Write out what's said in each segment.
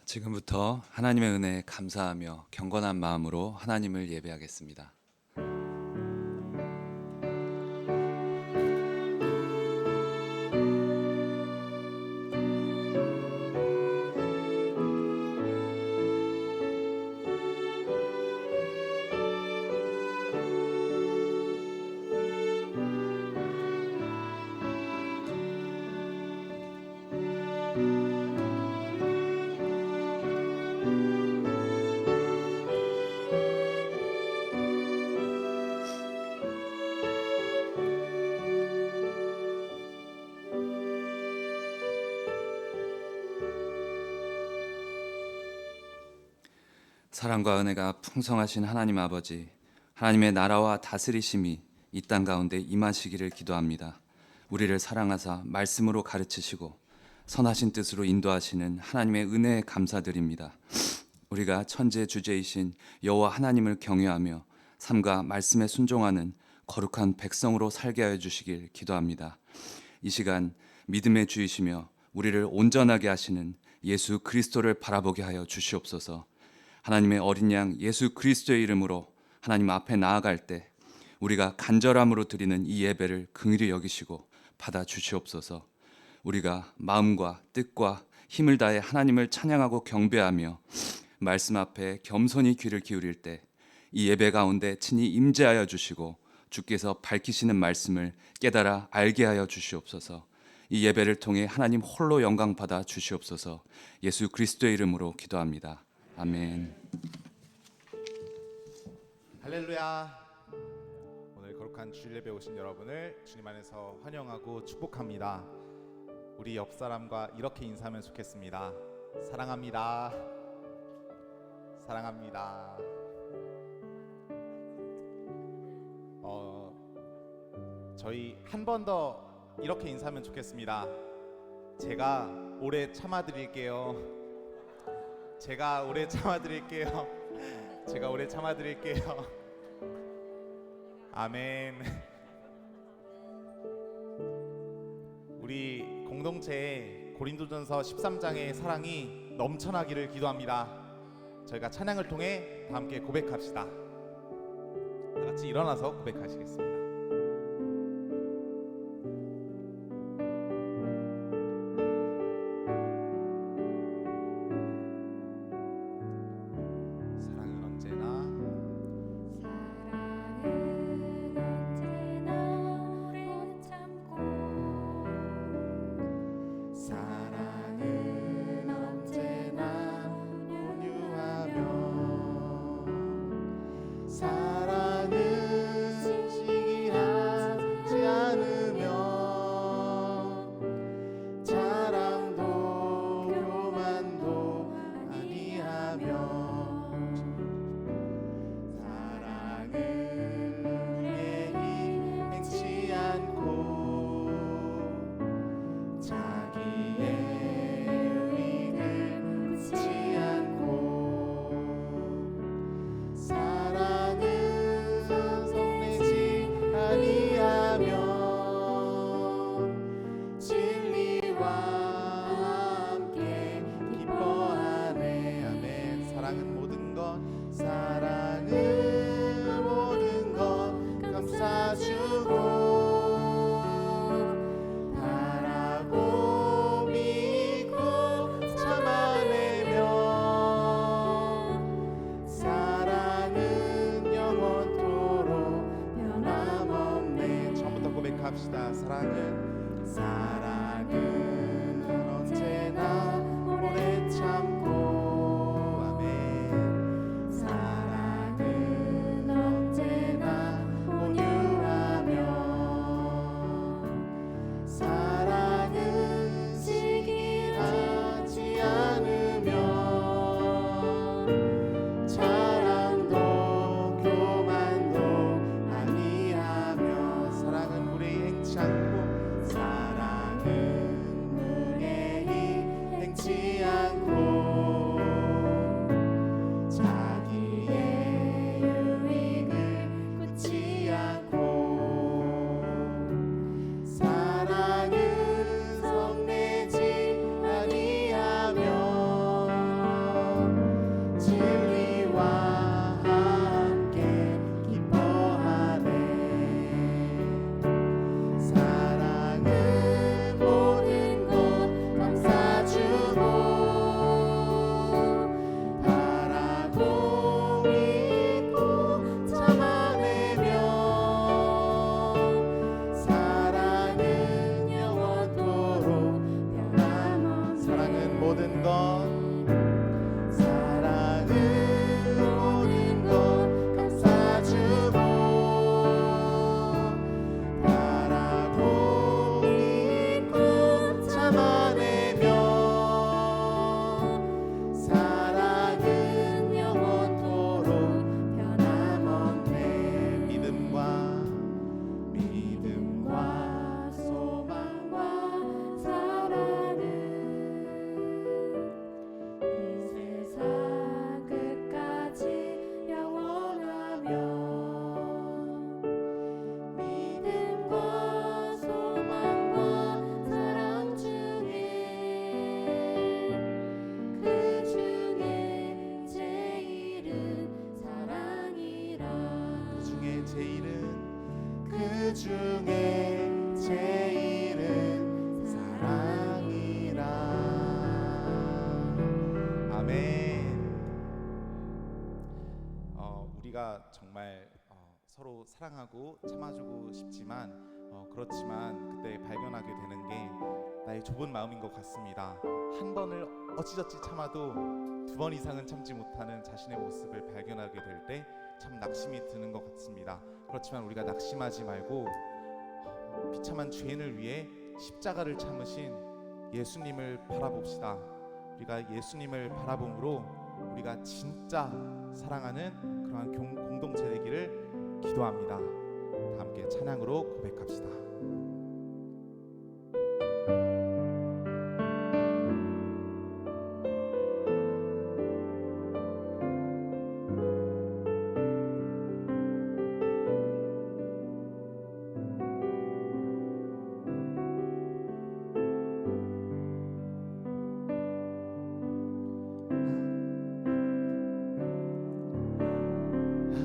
지금부터 하나님의 은혜에 감사하며 경건한 마음으로 하나님을 예배하겠습니다. 사랑과 은혜가 풍성하신 하나님 아버지, 하나님의 나라와 다스리심이 이 땅 가운데 임하시기를 기도합니다. 우리를 사랑하사 말씀으로 가르치시고 선하신 뜻으로 인도하시는 하나님의 은혜에 감사드립니다. 우리가 천지의 주제이신 여호와 하나님을 경외하며 삶과 말씀에 순종하는 거룩한 백성으로 살게 하여 주시길 기도합니다. 이 시간 믿음의 주이시며 우리를 온전하게 하시는 예수 그리스도를 바라보게 하여 주시옵소서. 하나님의 어린 양 예수 그리스도의 이름으로 하나님 앞에 나아갈 때 우리가 간절함으로 드리는 이 예배를 긍휼히 여기시고 받아 주시옵소서. 우리가 마음과 뜻과 힘을 다해 하나님을 찬양하고 경배하며 말씀 앞에 겸손히 귀를 기울일 때 이 예배 가운데 친히 임재하여 주시고 주께서 밝히시는 말씀을 깨달아 알게 하여 주시옵소서. 이 예배를 통해 하나님 홀로 영광 받아 주시옵소서. 예수 그리스도의 이름으로 기도합니다. 아멘. 할렐루야. 오늘 거룩한 주일 예배 오신 여러분을 주님 안에서 환영하고 축복합니다. 우리 옆 사람과 이렇게 인사하면 좋겠습니다. 사랑합니다. 사랑합니다. 저희 한 번 더 이렇게 인사하면 좋겠습니다. 제가 오래 참아드릴게요. 제가 오래 참아드릴게요. 제가 오래 참아드릴게요. 아멘. 우리 공동체에 고린도전서 13장의 사랑이 넘쳐나기를 기도합니다. 저희가 찬양을 통해 다 함께 고백합시다. 다 같이 일어나서 고백하시겠습니다. 사랑은 언제나 오래 참고 아멘. 사랑은 언제나 온유하며 사랑은 시기하지 않으며 자랑도 교만도 아니하며 사랑은 불의행치 않고 사랑은 서로 사랑하고 참아주고 싶지만 그렇지만 그때 발견하게 되는 게 나의 좁은 마음인 것 같습니다. 한 번을 어찌저찌 참아도 두 번 이상은 참지 못하는 자신의 모습을 발견하게 될 때 참 낙심이 드는 것 같습니다. 그렇지만 우리가 낙심하지 말고 비참한 죄인을 위해 십자가를 참으신 예수님을 바라봅시다. 우리가 예수님을 바라봄으로 우리가 진짜 사랑하는 그러한 공동체 되기를 기도합니다. 다 함께 찬양으로 고백합시다.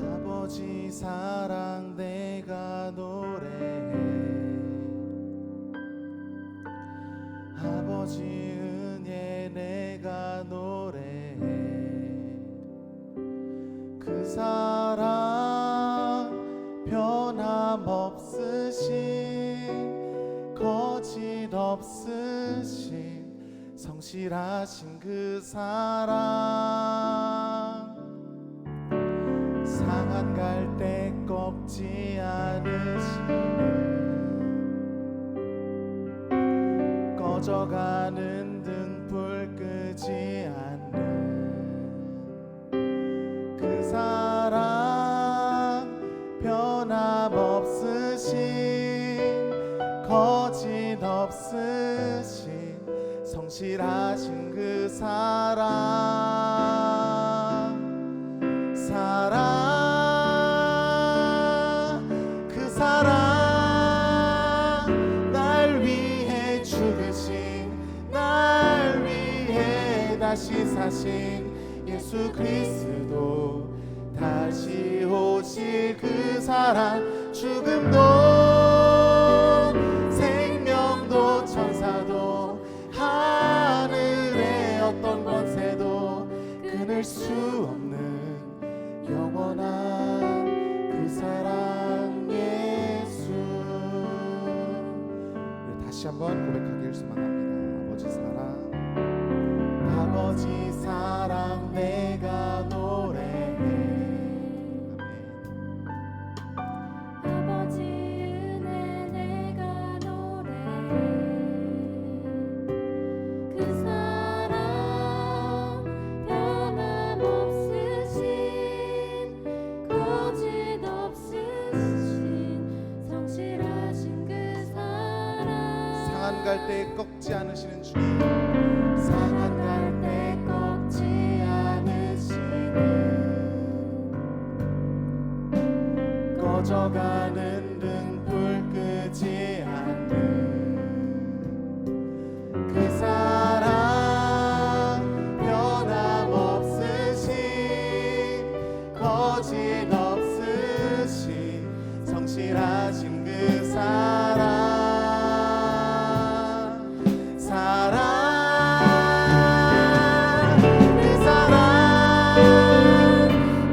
아버지 사랑 내가 노래해, 아버지 은혜 내가 노래해. 그 사랑 변함없으신 거짓 없으신 성실하신 그 사랑, 상한 갈대 꺾지 않으시는, 꺼져가는 등불 끄지 않는 그 사랑, 변함없으신 거짓 없으신 성실하신 그 사랑, 그 사랑 날 위해 죽으신, 날 위해 다시 사신 예수 그리스도, 다시 오실 그 사랑, 죽음도 생명도 천사도 하늘의 어떤 권세도 끊을 수 없는 영원한 그 사랑 예수. 다시 한번 고백하길 소망합니다. 아버지 사랑, 아버지 사랑 내가 노래해. 아멘. 아버지 은혜 내가 노래해. 그 사랑 변함없으신 거짓 없으신 성실하신 그 사랑, 상한 갈대 꺾지 않으시는 주님, 상한 갈대 꺾지 않으시는, 꺼져가는 등불 끄지 않는 그 사랑, 변함없으신 거짓 없으신 성실하신 그 사랑, 그 사랑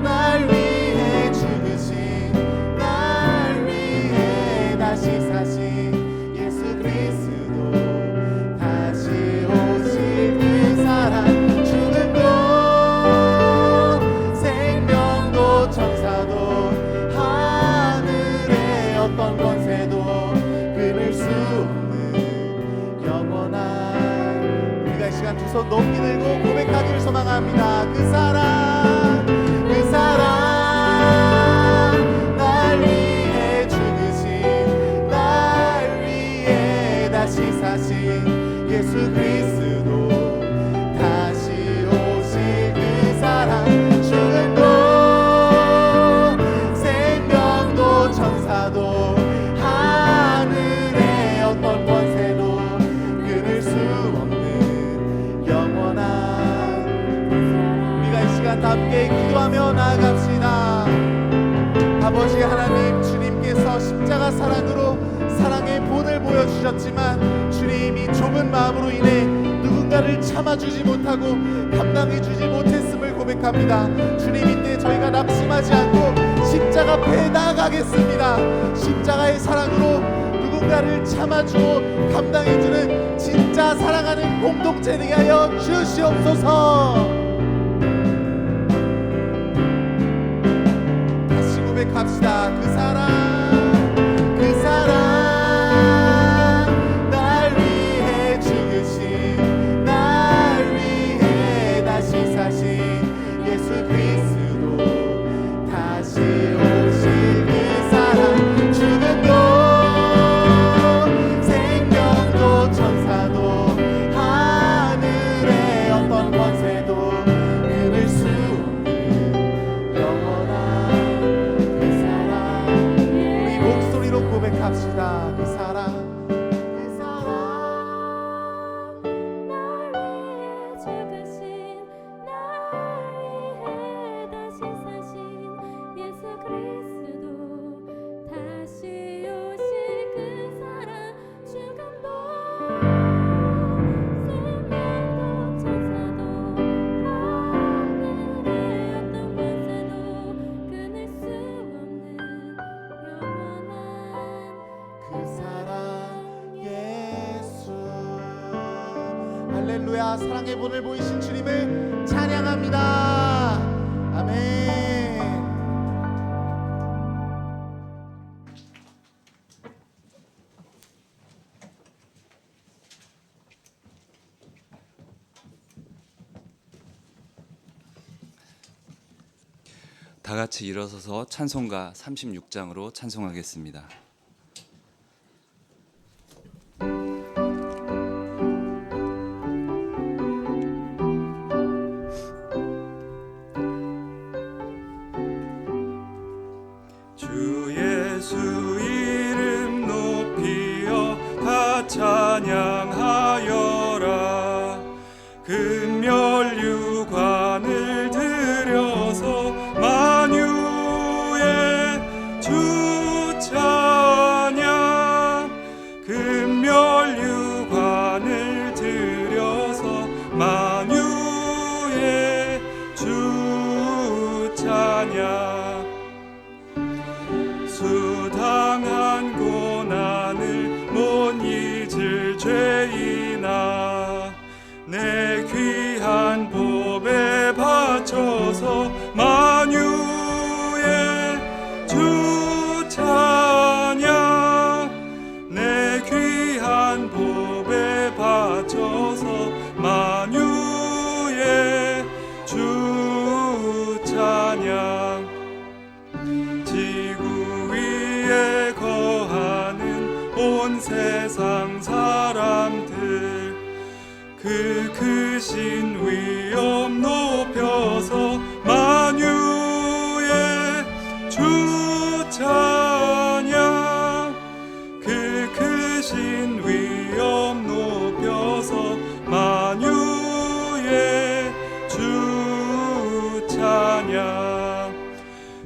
날 위해 죽으신, 날 위해 다시 사신 예수 그리스도, 다시 오실 그 사랑, 죽음도 생명도 천사도 하늘의 어떤 권세도 끊을 수 없는 영원한, 우리가 이 시간 두 손 높이 들고 고백하기를 소망합니다. 그 사랑, 그 사랑 날 위해 죽으신, 날 위해 다시 사신 예수 그리스도, 다시 오실 그 사랑, 죽음도 생명도 천사도 하늘의 어떤 권세도 끊을 수 없는 영원한, 우리가 이 시간 다 함께 기도하며 나아갑시다. 아버지 하나님, 주님께서 십자가 사랑으로 사랑의 본을 보여주셨지만 주님이 좁은 마음으로 인해 누군가를 참아주지 못하고 감당해주지 못했음을 고백합니다. 주님, 이때 저희가 낙심하지 않고 십자가 앞에 나아가겠습니다. 십자가의 사랑으로 누군가를 참아주고 감당해주는 진짜 사랑하는 공동체 되게 하여 주시옵소서. 다시 고백합시다. 그 사랑 날 위해 죽으신, 날 위해 다시 사신 예수 그리스도, 다시 오실 그 사랑, 죽음도 생명도 천사도 하늘의 어떤 권세도 끊을 수 없는 영원한 그 사랑. 우리 목소리로 고백합시다. 그 사랑, 그 사랑 날 위해 죽으신, 날 위해 다시 사신 예수 그리스도, 다시 오실 그 사랑, 죽음도 생명도 천사도 하늘의 어떤 권세도 끊을 수 없는 영원한 그 사랑 예수. 할렐루야. 사랑의 본을 보이신 주님을 찬양합니다. 아멘. 다 같이 일어서서 찬송가 36장으로 찬송하겠습니다. 주 예수 이름 높이어 다 찬양하여라. 금멸류관을 들여서 만유의 주 찬양, 금멸류관을 들여서 만유의 주 찬양. 수당한 고난을 못 잊을 죄인아, 내 귀한 법에 바쳐서 만유의 주 찬양, 내 귀한 법에 바쳐서 만유의 주 찬양. 지구 위에 거하는 온 세상 사람들, 그 크신 위엄 높여서 만유의 주 찬양, 그 크신 위엄 높여서 만유의 주 찬양.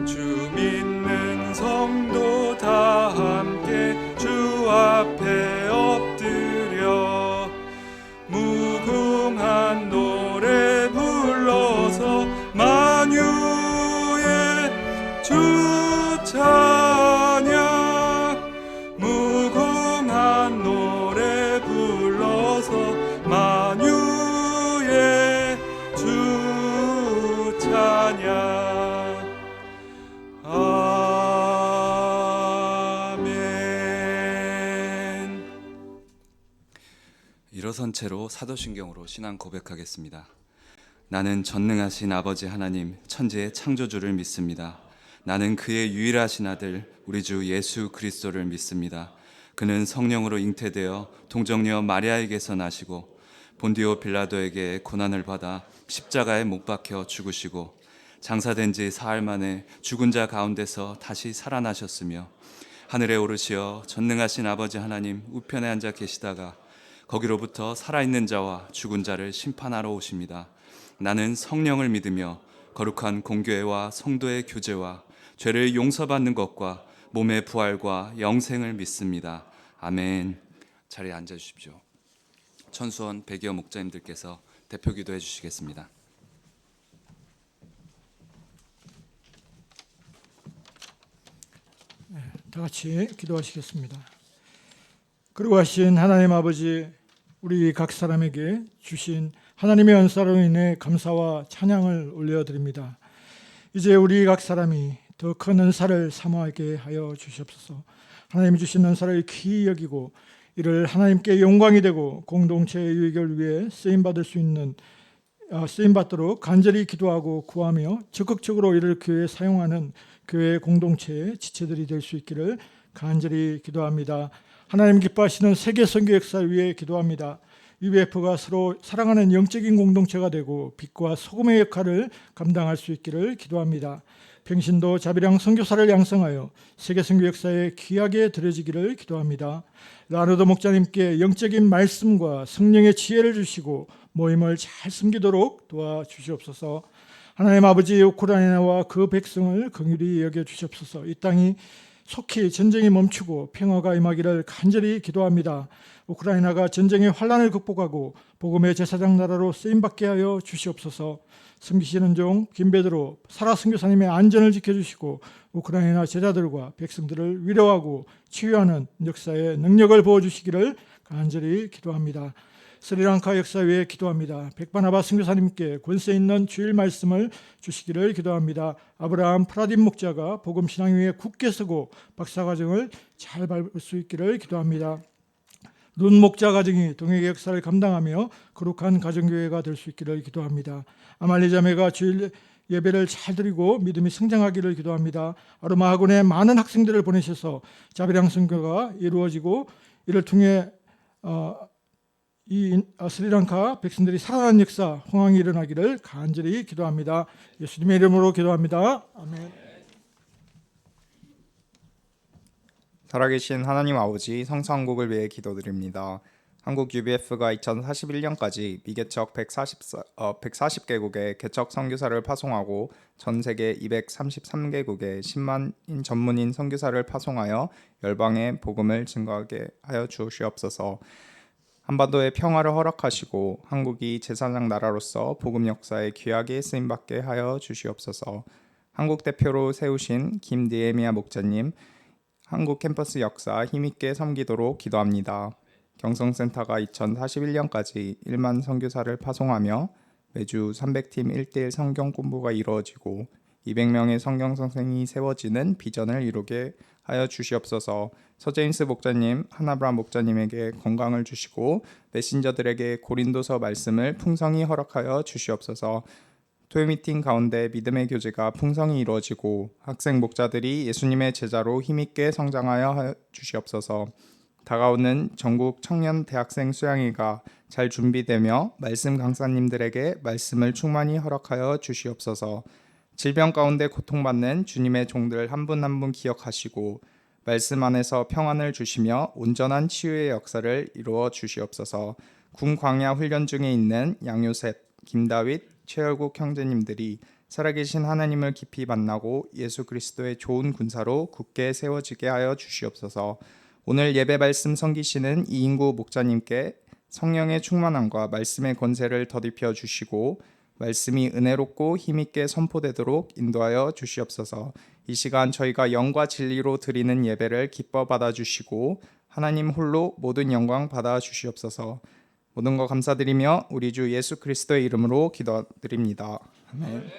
주 믿는 성도 다 함께 주 앞에 엎드려 무궁한 노래 불러서 만유의 주 찬양, 무궁한 노래 불러서 만유의 주 찬양. 아멘. 일어선 채로 사도신경으로 신앙 고백하겠습니다. 나는 전능하신 아버지 하나님 천지의 창조주를 믿습니다. 나는 그의 유일하신 아들 우리 주 예수 그리스도를 믿습니다. 그는 성령으로 잉태되어 동정녀 마리아에게서 나시고 본디오 빌라도에게 고난을 받아 십자가에 못 박혀 죽으시고 장사된 지 사흘 만에 죽은 자 가운데서 다시 살아나셨으며 하늘에 오르시어 전능하신 아버지 하나님 우편에 앉아 계시다가 거기로부터 살아있는 자와 죽은 자를 심판하러 오십니다. 나는 성령을 믿으며 거룩한 공교회와 성도의 교제와 죄를 용서받는 것과 몸의 부활과 영생을 믿습니다. 아멘. 자리에 앉아주십시오. 천수원 백여 목자님들께서 대표 기도해 주시겠습니다. 다 같이 기도하시겠습니다. 그러하신 하나님 아버지, 우리 각 사람에게 주신 하나님의 은사로 인해 감사와 찬양을 올려드립니다. 이제 우리 각 사람이 더 큰 은사를 사모하게 하여 주시옵소서. 하나님이 주신 은사를 귀히 여기고 이를 하나님께 영광이 되고 공동체의 유익을 위해 쓰임받을 수 있는 쓰임받도록 간절히 기도하고 구하며 적극적으로 이를 교회에 사용하는 교회 공동체의 지체들이 될 수 있기를 간절히 기도합니다. 하나님 기뻐하시는 세계 선교 역사를 위해 기도합니다. UBF가 서로 사랑하는 영적인 공동체가 되고 빛과 소금의 역할을 감당할 수 있기를 기도합니다. 평신도 자비랑 선교사를 양성하여 세계 선교 역사에 귀하게 드려지기를 기도합니다. 라르도 목자님께 영적인 말씀과 성령의 지혜를 주시고 모임을 잘 섬기도록 도와주시옵소서. 하나님 아버지, 우크라이나와 그 백성을 긍휼히 여겨주시옵소서. 이 땅이 속히 전쟁이 멈추고 평화가 임하기를 간절히 기도합니다. 우크라이나가 전쟁의 환란을 극복하고 복음의 제사장 나라로 쓰임받게 하여 주시옵소서. 섬기시는 종 김베드로 사라 선교사님의 안전을 지켜주시고 우크라이나 제자들과 백성들을 위로하고 치유하는 역사의 능력을 부어주시기를 간절히 기도합니다. 스리랑카 역사 위에 기도합니다. 백바나바 선교사님께 권세 있는 주일 말씀을 주시기를 기도합니다. 아브라함 프라딘 목자가 복음 신앙 위에 굳게 서고 박사과정을 잘 밟을 수 있기를 기도합니다. 눈 목자 가정이 동역의 역사를 감당하며 거룩한 가정교회가 될 수 있기를 기도합니다. 아말리 자매가 주일 예배를 잘 드리고 믿음이 성장하기를 기도합니다. 아로마 학원에 많은 학생들을 보내셔서 자비랑 선교가 이루어지고 이를 통해 이 스리랑카 백성들이 살아나는 역사, 흥황이 일어나기를 간절히 기도합니다. 예수님의 이름으로 기도합니다. 아멘. 살아계신 하나님 아버지, 성서한국을 위해 기도드립니다. 한국 UBF가 2041년까지 미개척 140개국에 개척 선교사를 파송하고 전 세계 233개국에 10만인 전문인 선교사를 파송하여 열방의 복음을 증거하게 하여 주시옵소서. 한반도의 평화를 허락하시고 한국이 제사장 나라로서 복음 역사에 귀하게 쓰임받게 하여 주시옵소서. 한국 대표로 세우신 김디에미아 목자님, 한국 캠퍼스 역사 힘있게 섬기도록 기도합니다. 경성센터가 2041년까지 1만 선교사를 파송하며 매주 300팀 1대1 성경 공부가 이루어지고 200명의 성경 선생이 세워지는 비전을 이루게 하여 주시옵소서. 서제임스 목자님, 하나브람 목자님에게 건강을 주시고 메신저들에게 고린도서 말씀을 풍성히 허락하여 주시옵소서. 토요미팅 가운데 믿음의 교제가 풍성히 이루어지고 학생 목자들이 예수님의 제자로 힘있게 성장하여 주시옵소서. 다가오는 전국 청년 대학생 수양회가 잘 준비되며 말씀 강사님들에게 말씀을 충만히 허락하여 주시옵소서. 질병 가운데 고통받는 주님의 종들 한 분 한 분 기억하시고 말씀 안에서 평안을 주시며 온전한 치유의 역사를 이루어 주시옵소서. 군 광야 훈련 중에 있는 양요셉, 김다윗, 최열국 형제님들이 살아계신 하나님을 깊이 만나고 예수 그리스도의 좋은 군사로 굳게 세워지게 하여 주시옵소서. 오늘 예배 말씀 섬기시는 이인구 목자님께 성령의 충만함과 말씀의 권세를 더딥혀 주시고 말씀이 은혜롭고 힘있게 선포되도록 인도하여 주시옵소서. 이 시간 저희가 영과 진리로 드리는 예배를 기뻐 받아주시고 하나님 홀로 모든 영광 받아 주시옵소서. 모든 것 감사드리며 우리 주 예수 그리스도의 이름으로 기도드립니다. 아멘.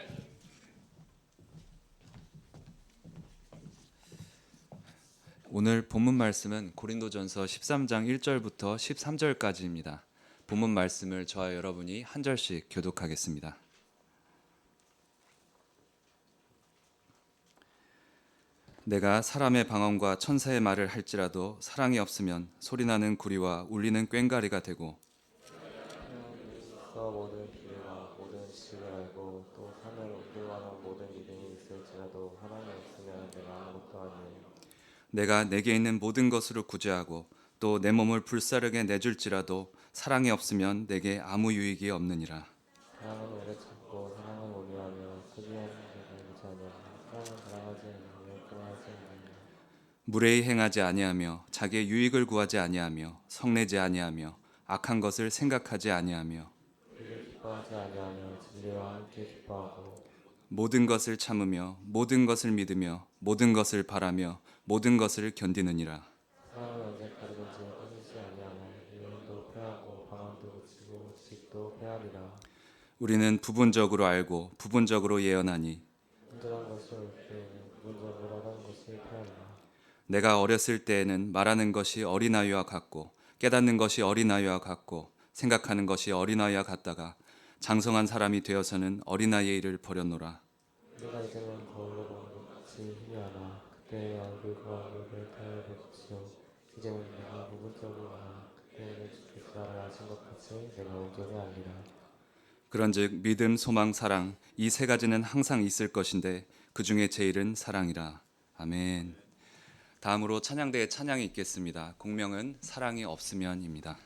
오늘 본문 말씀은 고린도전서 13장 1절부터 13절까지입니다. 본문 말씀을 저와 여러분이 한 절씩 교독하겠습니다. 내가 사람의 방언과 천사의 말을 할지라도 사랑이 없으면 소리나는 구리와 울리는 꽹과리가 되고 모든 기회와 모든 지식을 알고 또 산을 옮길 만한 모든 믿음이 있을지라도 하나님 없으면 내가 아무것도 아니에요. 내가 내게 있는 모든 것으로 구제하고 또 내 몸을 불사르게 내줄지라도 사랑이 없으면 내게 아무 유익이 없느니라. 사랑은 오래 참고 사랑은 온유하며 소비하는 것을 자녀 사랑은 자랑하지 않으며 끔하지 않으며 무례히 행하지 아니하며 자기의 유익을 구하지 아니하며 성내지 아니하며 악한 것을 생각하지 아니하며 기뻐하지 아니하며 진리와 함께 기뻐하고 모든 것을 참으며 모든 것을 믿으며 모든 것을 바라며 모든 것을 견디느니라. 사람은 언제까지든지 끊이지 아니하며 유행도 패하고 방황도 그치고 지식도 패하리라. 우리는 부분적으로 알고 부분적으로 예언하니 온전한 것이 올 때에는 부분적으로 하는 것이 패하리라. 내가 어렸을 때에는 말하는 것이 어린아이와 같고 깨닫는 것이 어린아이와 같고 생각하는 것이 어린아이와 같다가 장성한 사람이 되어서는 어린아이의 일을 버렸노라. 내가 이제는 거울로 보는 것 같이 희미하나 그때의 얼굴과 얼굴을 다르겠지요. 이제는 내가 부분적으로 하나 그때에는 주께서 나를 아신 것 같이 내가 온전히 알리라. 그런즉 믿음, 소망, 사랑 이 세 가지는 항상 있을 것인데 그 중에 제일은 사랑이라. 아멘. 다음으로 찬양대에 찬양이 있겠습니다. 공명은 사랑이 없으면입니다.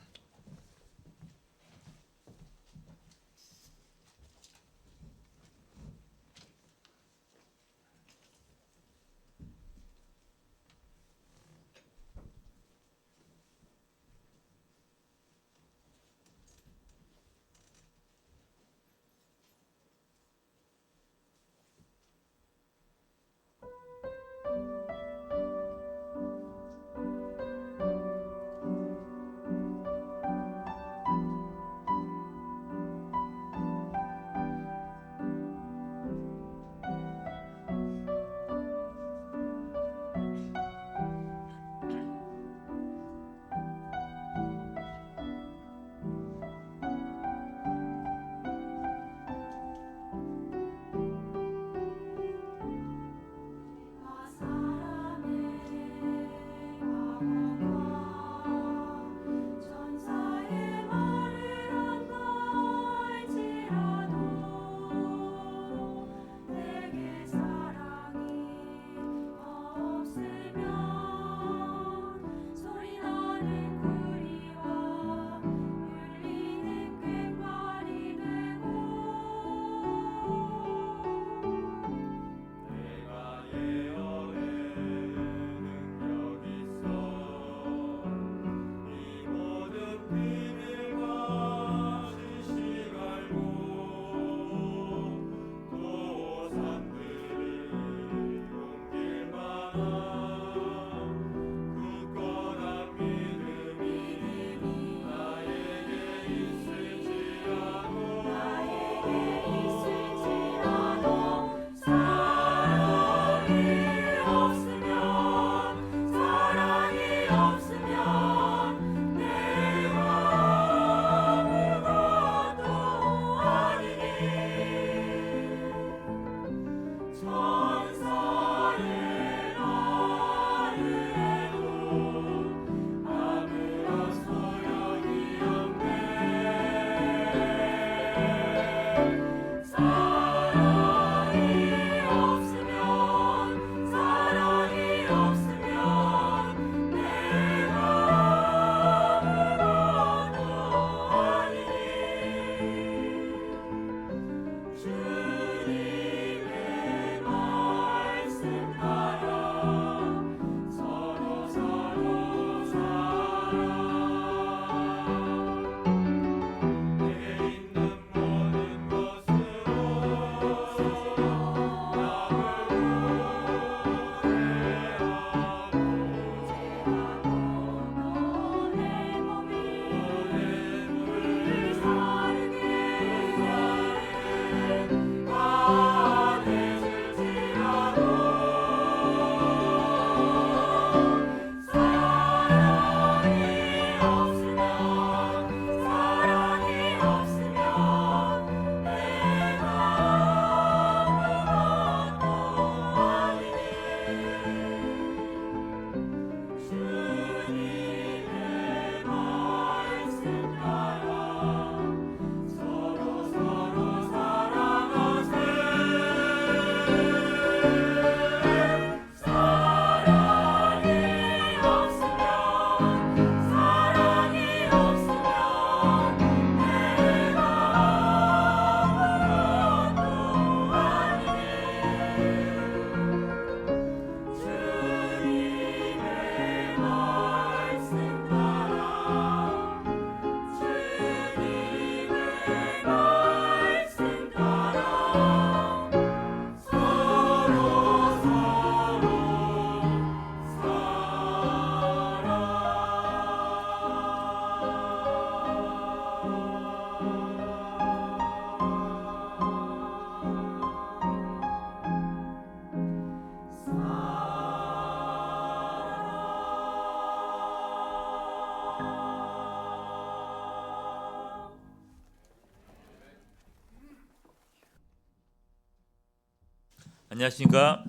안녕하십니까?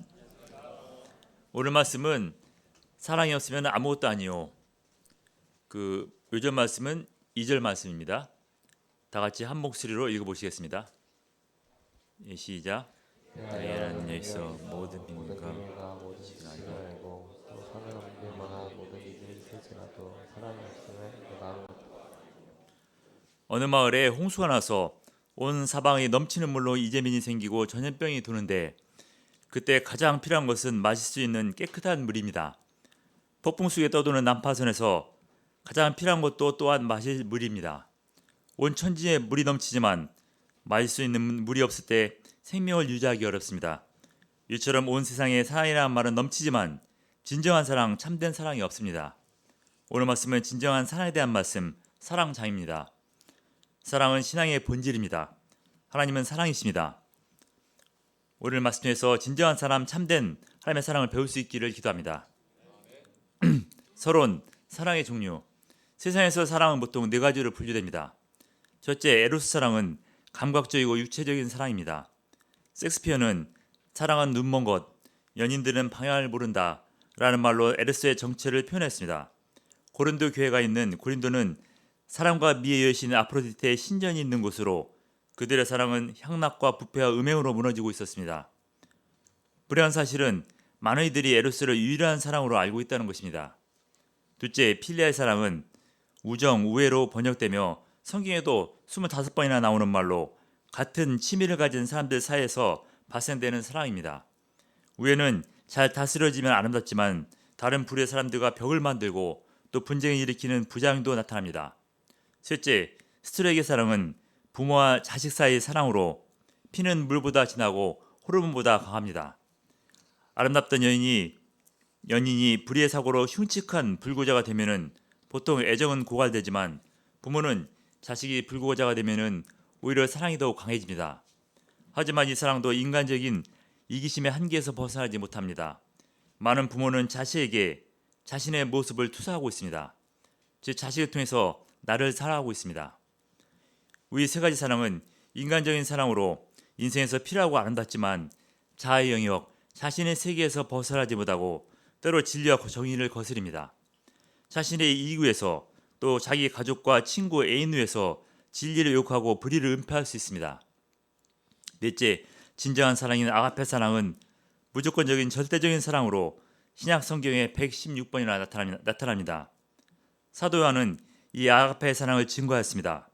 오늘 말씀은 사랑이 없으면 아무것도 아니요. 요절 말씀은 2절 말씀입니다. 다 같이 한 목소리로 읽어보시겠습니다. 예, 시작. 당연한 여기서 모든 비밀과 모든 지식을 알고 또 사면 없는 만한 모든 믿음이 있을지라도 사랑이 없으면 내가 아무것도 어느 마을에 홍수가 나서 온 사방이 넘치는 물로 이재민이 생기고 전염병이 도는데 그때 가장 필요한 것은 마실 수 있는 깨끗한 물입니다. 폭풍 속에 떠도는 난파선에서 가장 필요한 것도 또한 마실 물입니다. 온 천지에 물이 넘치지만 마실 수 있는 물이 없을 때 생명을 유지하기 어렵습니다. 이처럼 온 세상에 사랑이라는 말은 넘치지만 진정한 사랑, 참된 사랑이 없습니다. 오늘 말씀은 진정한 사랑에 대한 말씀, 사랑장입니다. 사랑은 신앙의 본질입니다. 하나님은 사랑이십니다. 오늘 말씀 중에서 진정한 사람, 참된 하나님의 사랑을 배울 수 있기를 기도합니다. 서론, 사랑의 종류. 세상에서 사랑은 보통 네 가지로 분류됩니다. 첫째, 에로스 사랑은 감각적이고 육체적인 사랑입니다. 섹스피어는 사랑은 눈먼 것, 연인들은 방향을 모른다 라는 말로 에로스의 정체를 표현했습니다. 고린도 교회가 있는 고린도는 사랑과 미의 여신 아프로디테의 신전이 있는 곳으로 그들의 사랑은 향락과 부패와 음행으로 무너지고 있었습니다. 불행한 사실은 많은 이들이 에로스를 유일한 사랑으로 알고 있다는 것입니다. 둘째, 필리아의 사랑은 우정, 우애로 번역되며 성경에도 25번이나 나오는 말로 같은 취미를 가진 사람들 사이에서 발생되는 사랑입니다. 우애는 잘 다스려지면 아름답지만 다른 부류의 사람들과 벽을 만들고 또 분쟁을 일으키는 부작용도 나타납니다. 셋째, 스트레이의 사랑은 부모와 자식 사이의 사랑으로 피는 물보다 진하고 호르몬보다 강합니다. 아름답던 연인이 불의의 사고로 흉측한 불구자가 되면은 보통 애정은 고갈되지만 부모는 자식이 불구자가 되면은 오히려 사랑이 더욱 강해집니다. 하지만 이 사랑도 인간적인 이기심의 한계에서 벗어나지 못합니다. 많은 부모는 자식에게 자신의 모습을 투사하고 있습니다. 즉 자식을 통해서 나를 사랑하고 있습니다. 이 세 가지 사랑은 인간적인 사랑으로 인생에서 필요하고 아름답지만 자아의 영역, 자신의 세계에서 벗어나지 못하고 때로 진리와 정의를 거스립니다. 자신의 이익 위해서 또 자기 가족과 친구, 애인 위해서 진리를 욕하고 불의를 은폐할 수 있습니다. 넷째, 진정한 사랑인 아가페 사랑은 무조건적인 절대적인 사랑으로 신약 성경에 116번이나 나타납니다. 사도 요한은 이 아가페의 사랑을 증거하였습니다.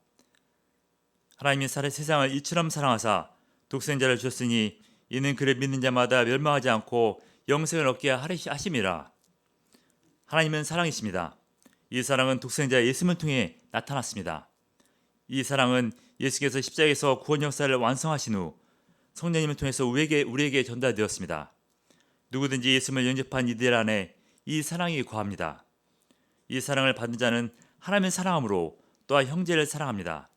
하나님이 세상을 이처럼 사랑하사 독생자를 주셨으니 이는 그를 믿는 자마다 멸망하지 않고 영생을 얻게 하심이라. 하나님은 사랑이십니다. 이 사랑은 독생자 예수님을 통해 나타났습니다. 이 사랑은 예수께서 십자가에서 구원 역사를 완성하신 후 성령님을 통해서 우리에게 전달되었습니다. 누구든지 예수님을 영접한 이들 안에 이 사랑이 거합니다. 이 사랑을 받는 자는 하나님을 사랑함으로 또한 형제를 사랑합니다.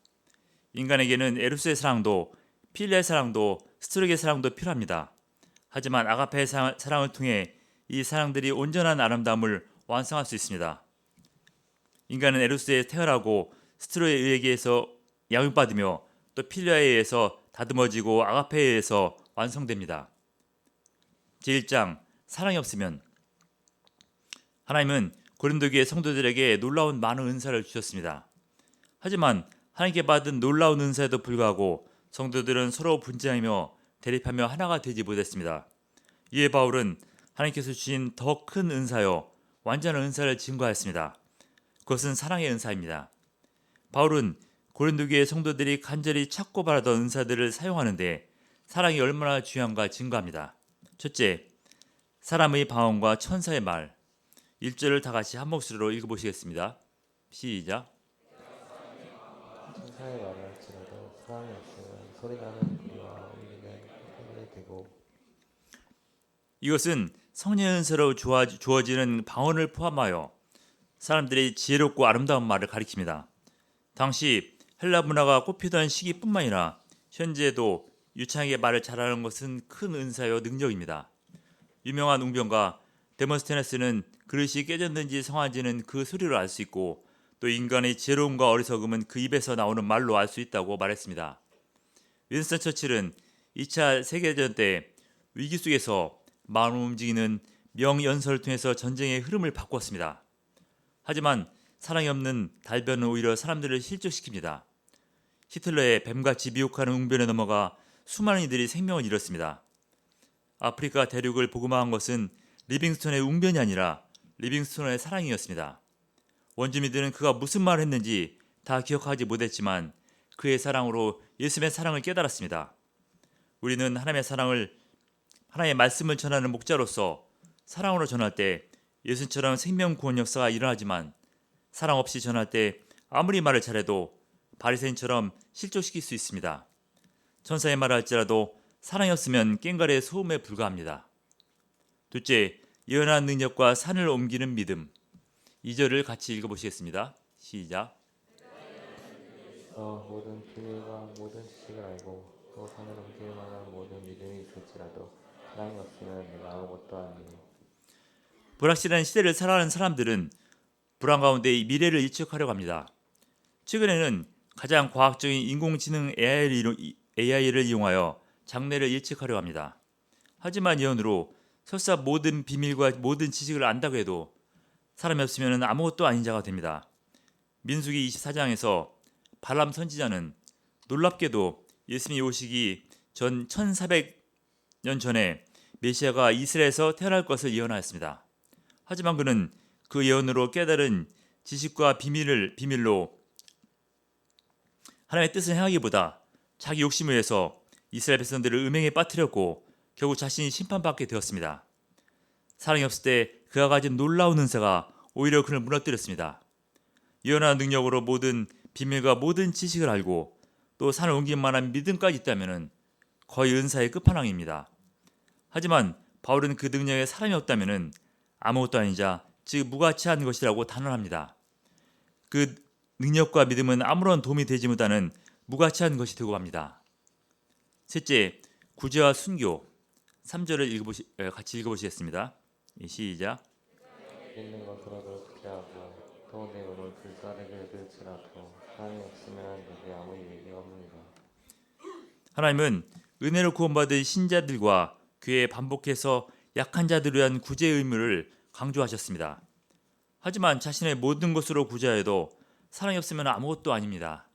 인간에게는 에로스의 사랑도 필리아의 사랑도 스토릭의 사랑도 필요합니다. 하지만 아가페의 사랑을 통해 이 사랑들이 온전한 아름다움을 완성할 수 있습니다. 인간은 에로스에 태어나고 스토릭에 의해서 양육받으며 또 필리아에 의해서 다듬어지고 아가페에 의해서 완성됩니다. 제1장 사랑이 없으면. 하나님은 고린도 교회 성도들에게 놀라운 많은 은사를 주셨습니다. 하지만 하나님께 받은 놀라운 은사에도 불구하고 성도들은 서로 분쟁하며 대립하며 하나가 되지 못했습니다. 이에 바울은 하나님께서 주신 더 큰 은사요 완전한 은사를 증거하였습니다. 그것은 사랑의 은사입니다. 바울은 고린도 교회 성도들이 간절히 찾고 바라던 은사들을 사용하는데 사랑이 얼마나 중요한가 증거합니다. 첫째, 사람의 방언과 천사의 말. 1절을 다 같이 한 목소리로 읽어보시겠습니다. 시작. 천사의 말을 할지라도 사랑이 없으면 소리나는 소리와 울리는 소리가 되고 이것은 성령의 은사로 주어지는 방언을 포함하여 사람들이 지혜롭고 아름다운 말을 가리킵니다. 당시 헬라 문화가 꽃피던 시기뿐만 아니라 현재도 유창하게 말을 잘하는 것은 큰 은사요 능력입니다. 유명한 웅변가 데모스테네스는 그릇이 깨졌는지 성한지는 그 소리로 알 수 있고 또 인간의 지혜로움과 어리석음은 그 입에서 나오는 말로 알 수 있다고 말했습니다. 윈스턴 처칠은 2차 세계대전 때 위기 속에서 마음을 움직이는 명연설을 통해서 전쟁의 흐름을 바꾸었습니다. 하지만 사랑이 없는 달변은 오히려 사람들을 실족시킵니다. 히틀러의 뱀같이 미혹하는 웅변에 넘어가 수많은 이들이 생명을 잃었습니다. 아프리카 대륙을 복음화한 것은 리빙스톤의 웅변이 아니라 리빙스톤의 사랑이었습니다. 원주민들은 그가 무슨 말을 했는지 다 기억하지 못했지만 그의 사랑으로 예수님의 사랑을 깨달았습니다. 우리는 하나님의 말씀을 전하는 목자로서 사랑으로 전할 때 예수처럼 생명 구원 역사가 일어나지만 사랑 없이 전할 때 아무리 말을 잘해도 바리새인처럼 실족시킬 수 있습니다. 천사의 말을 할지라도 사랑이 없으면 꽹과리의 소음에 불과합니다. 둘째, 예언한 능력과 산을 옮기는 믿음. 2절을 같이 읽어보시겠습니다. 시작. 모든 비밀과 모든 지식을 알고 또 산을 옮길 만한 모든 믿음이 있을지라도 사랑이 없으면 내가 아무것도 아니니. 불확실한 시대를 살아가는 사람들은 불안 가운데 이 미래를 예측하려고 합니다. 최근에는 가장 과학적인 인공지능 AI를 이용하여 장래를 예측하려고 합니다. 하지만 예언으로 설사 모든 비밀과 모든 지식을 안다고 해도 사람이 없으면 아무것도 아닌 자가 됩니다. 민수기 24장에서 발람 선지자는 놀랍게도 예수님이 오시기 전 1400년 전에 메시아가 이스라엘에서 태어날 것을 예언하였습니다. 하지만 그는 그 예언으로 깨달은 지식과 비밀로 하나님의 뜻을 행하기보다 자기 욕심을 위해서 이스라엘 백성들을 음행에 빠뜨렸고 결국 자신이 심판받게 되었습니다. 사랑이 없을 때 그가 가진 놀라운 은사가 오히려 그를 무너뜨렸습니다. 예언한 능력으로 모든 비밀과 모든 지식을 알고 또 산을 옮길 만한 믿음까지 있다면 거의 은사의 끝판왕입니다. 하지만 바울은 그 능력에 사람이 없다면 아무것도 아니자 즉 무가치한 것이라고 단언합니다. 그 능력과 믿음은 아무런 도움이 되지 못하는 무가치한 것이 되고 합니다. 셋째, 구제와 순교. 3절을 같이 읽어보시겠습니다. 시작. 있는 것으로도 구제하고 또 내 몸을 불사르게 될지라도 사랑이 없으면 내게 아무 유익이 없느니라. 하나님은 은혜로 구원받은 신자들과 교회에 반복해서 약한 자들을 위한 구제의 의무를 강조하셨습니다. 하지만 자신의 모든 것으로 구제해도 사랑이 없으면 아무것도 아닙니다.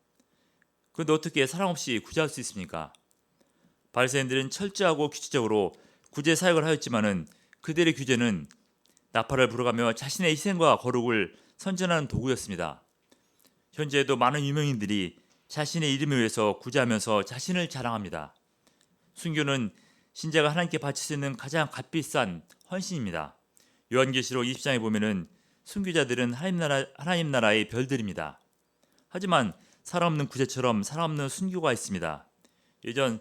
그런데 어떻게 사랑 없이 구제할 수 있습니까? 바리새인들은 철저하고 규칙적으로 구제 사역을 하였지만은 그들의 규제는 나팔을 불어가며 자신의 희생과 거룩을 선전하는 도구였습니다. 현재에도 많은 유명인들이 자신의 이름을 위해서 구제하면서 자신을 자랑합니다. 순교는 신자가 하나님께 바칠 수 있는 가장 값비싼 헌신입니다. 요한계시록 20장에 보면은 순교자들은 하나님 나라의 별들입니다. 하지만 사람 없는 구제처럼 사람 없는 순교가 있습니다. 예전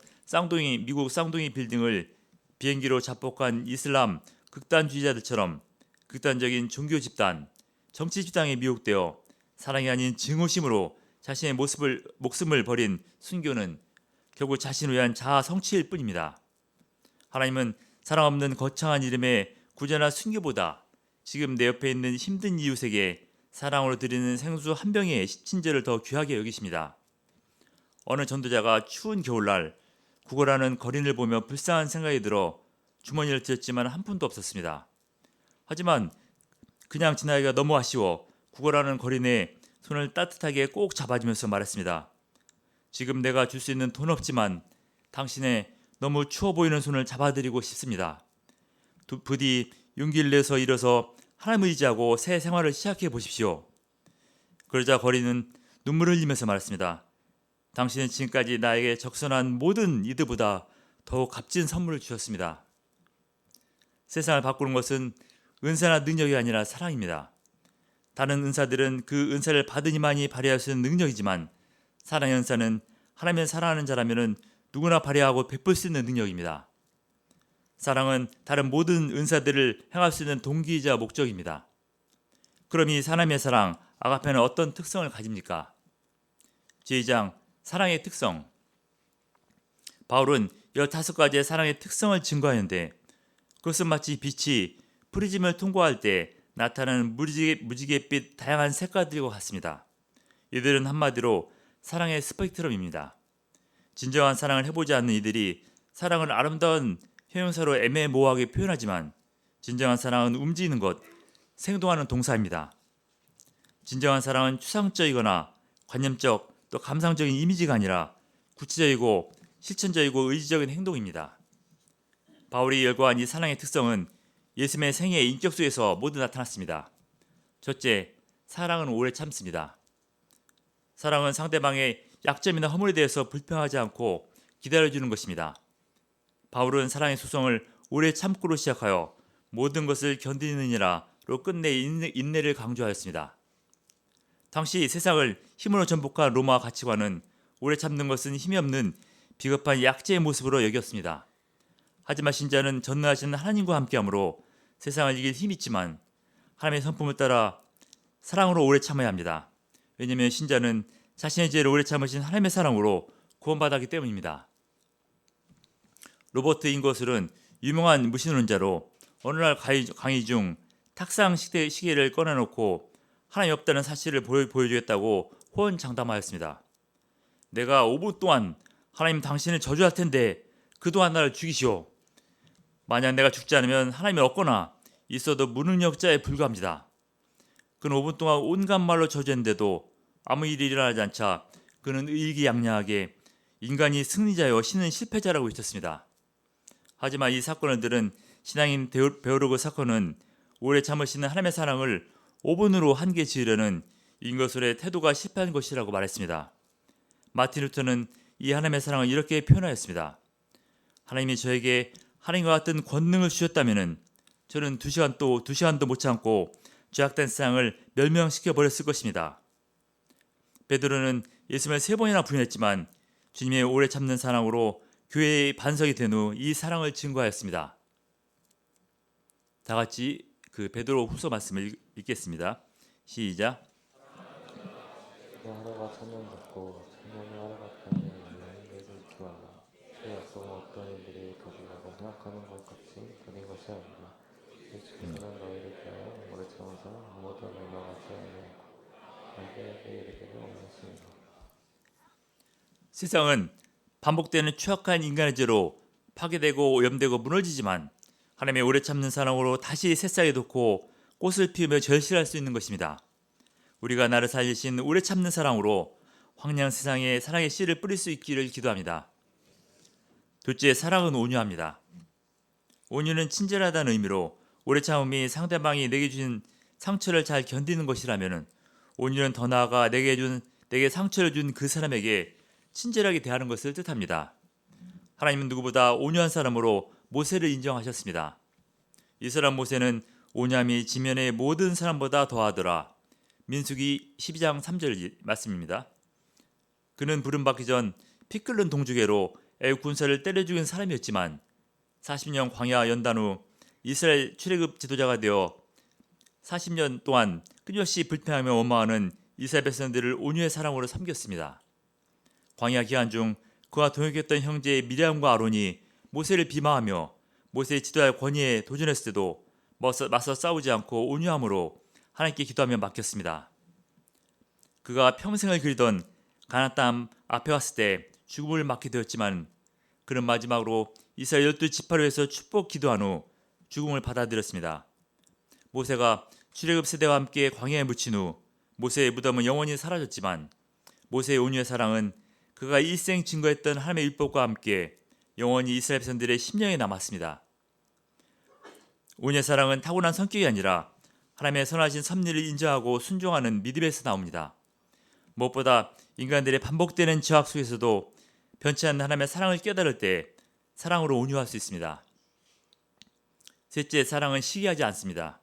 미국 쌍둥이 빌딩을 비행기로 자폭한 이슬람 극단주의자들처럼 극단적인 종교 집단, 정치 집단에 미혹되어 사랑이 아닌 증오심으로 자신의 목숨을 버린 순교는 결국 자신을 위한 자아 성취일 뿐입니다. 하나님은 사랑 없는 거창한 이름의 구제나 순교보다 지금 내 옆에 있는 힘든 이웃에게 사랑으로 드리는 생수 한 병의 친절을 더 귀하게 여기십니다. 어느 전도자가 추운 겨울날 구걸하는 거린을 보며 불쌍한 생각이 들어 주머니를 들었지만 한 푼도 없었습니다. 하지만 그냥 지나기가 너무 아쉬워 구걸하는 거린의 손을 따뜻하게 꼭 잡아주면서 말했습니다. 지금 내가 줄 수 있는 돈 없지만 당신의 너무 추워 보이는 손을 잡아드리고 싶습니다. 부디 용기를 내서 일어서 하나님을 의지하고 새 생활을 시작해 보십시오. 그러자 거린은 눈물을 흘리면서 말했습니다. 당신은 지금까지 나에게 적선한 모든 이들보다 더욱 값진 선물을 주셨습니다. 세상을 바꾸는 것은 은사나 능력이 아니라 사랑입니다. 다른 은사들은 그 은사를 받으니만이 발휘할 수 있는 능력이지만 사랑의 은사는 하나님을 사랑하는 자라면 누구나 발휘하고 베풀 수 있는 능력입니다. 사랑은 다른 모든 은사들을 행할 수 있는 동기이자 목적입니다. 그럼 이 하나님의 사랑, 아가페는 어떤 특성을 가집니까? 제2장 사랑의 특성. 바울은 15가지의 사랑의 특성을 증거하는데 그것은 마치 빛이 프리즘을 통과할 때 나타나는 무지갯빛 다양한 색깔들과 같습니다. 이들은 한마디로 사랑의 스펙트럼입니다. 진정한 사랑을 해보지 않는 이들이 사랑을 아름다운 형용사로 애매모호하게 표현하지만 진정한 사랑은 움직이는 것, 생동하는 동사입니다. 진정한 사랑은 추상적이거나 관념적 또 감상적인 이미지가 아니라 구체적이고 실천적이고 의지적인 행동입니다. 바울이 열거한 이 사랑의 특성은 예수님의 생애의 인격 속에서 모두 나타났습니다. 첫째, 사랑은 오래 참습니다. 사랑은 상대방의 약점이나 허물에 대해서 불평하지 않고 기다려주는 것입니다. 바울은 사랑의 속성을 오래 참고로 시작하여 모든 것을 견디느니라로 끝내 인내를 강조하였습니다. 당시 세상을 힘으로 전복한 로마 가치관은 오래 참는 것은 힘이 없는 비겁한 약자의 모습으로 여겼습니다. 하지만 신자는 전능하신 하나님과 함께하므로 세상을 이길 힘이 있지만 하나님의 성품을 따라 사랑으로 오래 참아야 합니다. 왜냐하면 신자는 자신의 죄를 오래 참으신 하나님의 사랑으로 구원받았기 때문입니다. 로버트 잉거슬은 유명한 무신론자로 어느 날 강의 중 탁상 시계를 꺼내놓고 하나님이 없다는 사실을 보여주겠다고 호언장담하였습니다. 내가 5분 동안 하나님 당신을 저주할 텐데 그동안 나를 죽이시오. 만약 내가 죽지 않으면 하나님을 얻거나 있어도 무능력자에 불과합니다. 그는 5분 동안 온갖 말로 저주했는데도 아무 일이 일어나지 않자 그는 의기양양하게 인간이 승리자여 신은 실패자라고 외쳤습니다. 하지만 이 사건을 들은 신앙인 베오르그 사건은 오래 참으시는 하나님의 사랑을 5분으로 한계 지으려는 잉거슬의 태도가 실패한 것이라고 말했습니다. 마틴 루터는 이 하나님의 사랑을 이렇게 표현하였습니다. 하나님이 저에게 하나님과 같은 권능을 주셨다면 저는 2시간도 못 참고 죄악된 세상을 멸망시켜 버렸을 것입니다. 베드로는 예수님을 3번이나 부인했지만 주님의 오래 참는 사랑으로 교회의 반석이 된 후 이 사랑을 증거하였습니다. 다 같이 그 베드로 후서 말씀을 읽겠습니다. 시작. 내 하루가 천년 같고 천년이 하루 같다는 내게 기와라. 그 약속은 어떤 일들이 거짓이라고 생각하는 것 같이 그린 것이 아니라 예수께서는 너희를 위하여 오래 참으사 아무도 멸망하지 아니하고 너희에게 이르기를 원하십니다. 세상은 반복되는 추악한 인간의 죄로 파괴되고 오염되고 무너지지만 하나님의 오래 참는 사랑으로 다시 새싹이 돋고 꽃을 피우며 절실할 수 있는 것입니다. 우리가 나를 살리신 오래 참는 사랑으로 황량 세상에 사랑의 씨를 뿌릴 수 있기를 기도합니다. 둘째, 사랑은 온유합니다. 온유는 친절하다는 의미로 오래 참음이 상대방이 내게 주신 상처를 잘 견디는 것이라면 온유는 더 나아가 내게 상처를 준 그 사람에게 친절하게 대하는 것을 뜻합니다. 하나님은 누구보다 온유한 사람으로 모세를 인정하셨습니다. 이 사람 모세는 온유함이 지면의 모든 사람보다 더하더라. 민수기 12장 3절 말씀입니다. 그는 부름받기 전 피 끓는 동주개로 애국 군사를 때려 죽인 사람이었지만 40년 광야 연단 후 이스라엘 출애굽 지도자가 되어 40년 동안 끊임없이 불평하며 원망하는 이스라엘 백성들을 온유의 사랑으로 섬겼습니다. 광야 기간 중 그와 동역했던 형제 미리암과 아론이 모세를 비방하며 모세의 지도할 권위에 도전했을 때도 맞서 싸우지 않고 온유함으로 하나님께 기도하며 맡겼습니다. 그가 평생을 그리던 가나안 땅 앞에 왔을 때 죽음을 맞게 되었지만 그는 마지막으로 이스라엘 12지파로에서 축복 기도한 후 죽음을 받아들였습니다. 모세가 출애굽 세대와 함께 광야에 묻힌 후 모세의 무덤은 영원히 사라졌지만 모세의 온유의 사랑은 그가 일생 증거했던 하나님의 율법과 함께 영원히 이스라엘 백성들의 심령에 남았습니다. 온유의 사랑은 타고난 성격이 아니라 하나님의 선하신 섭리를 인정하고 순종하는 믿음에서 나옵니다. 무엇보다 인간들의 반복되는 죄악 속에서도 변치 않는 하나님의 사랑을 깨달을 때 사랑으로 온유할 수 있습니다. 셋째, 사랑은 시기하지 않습니다.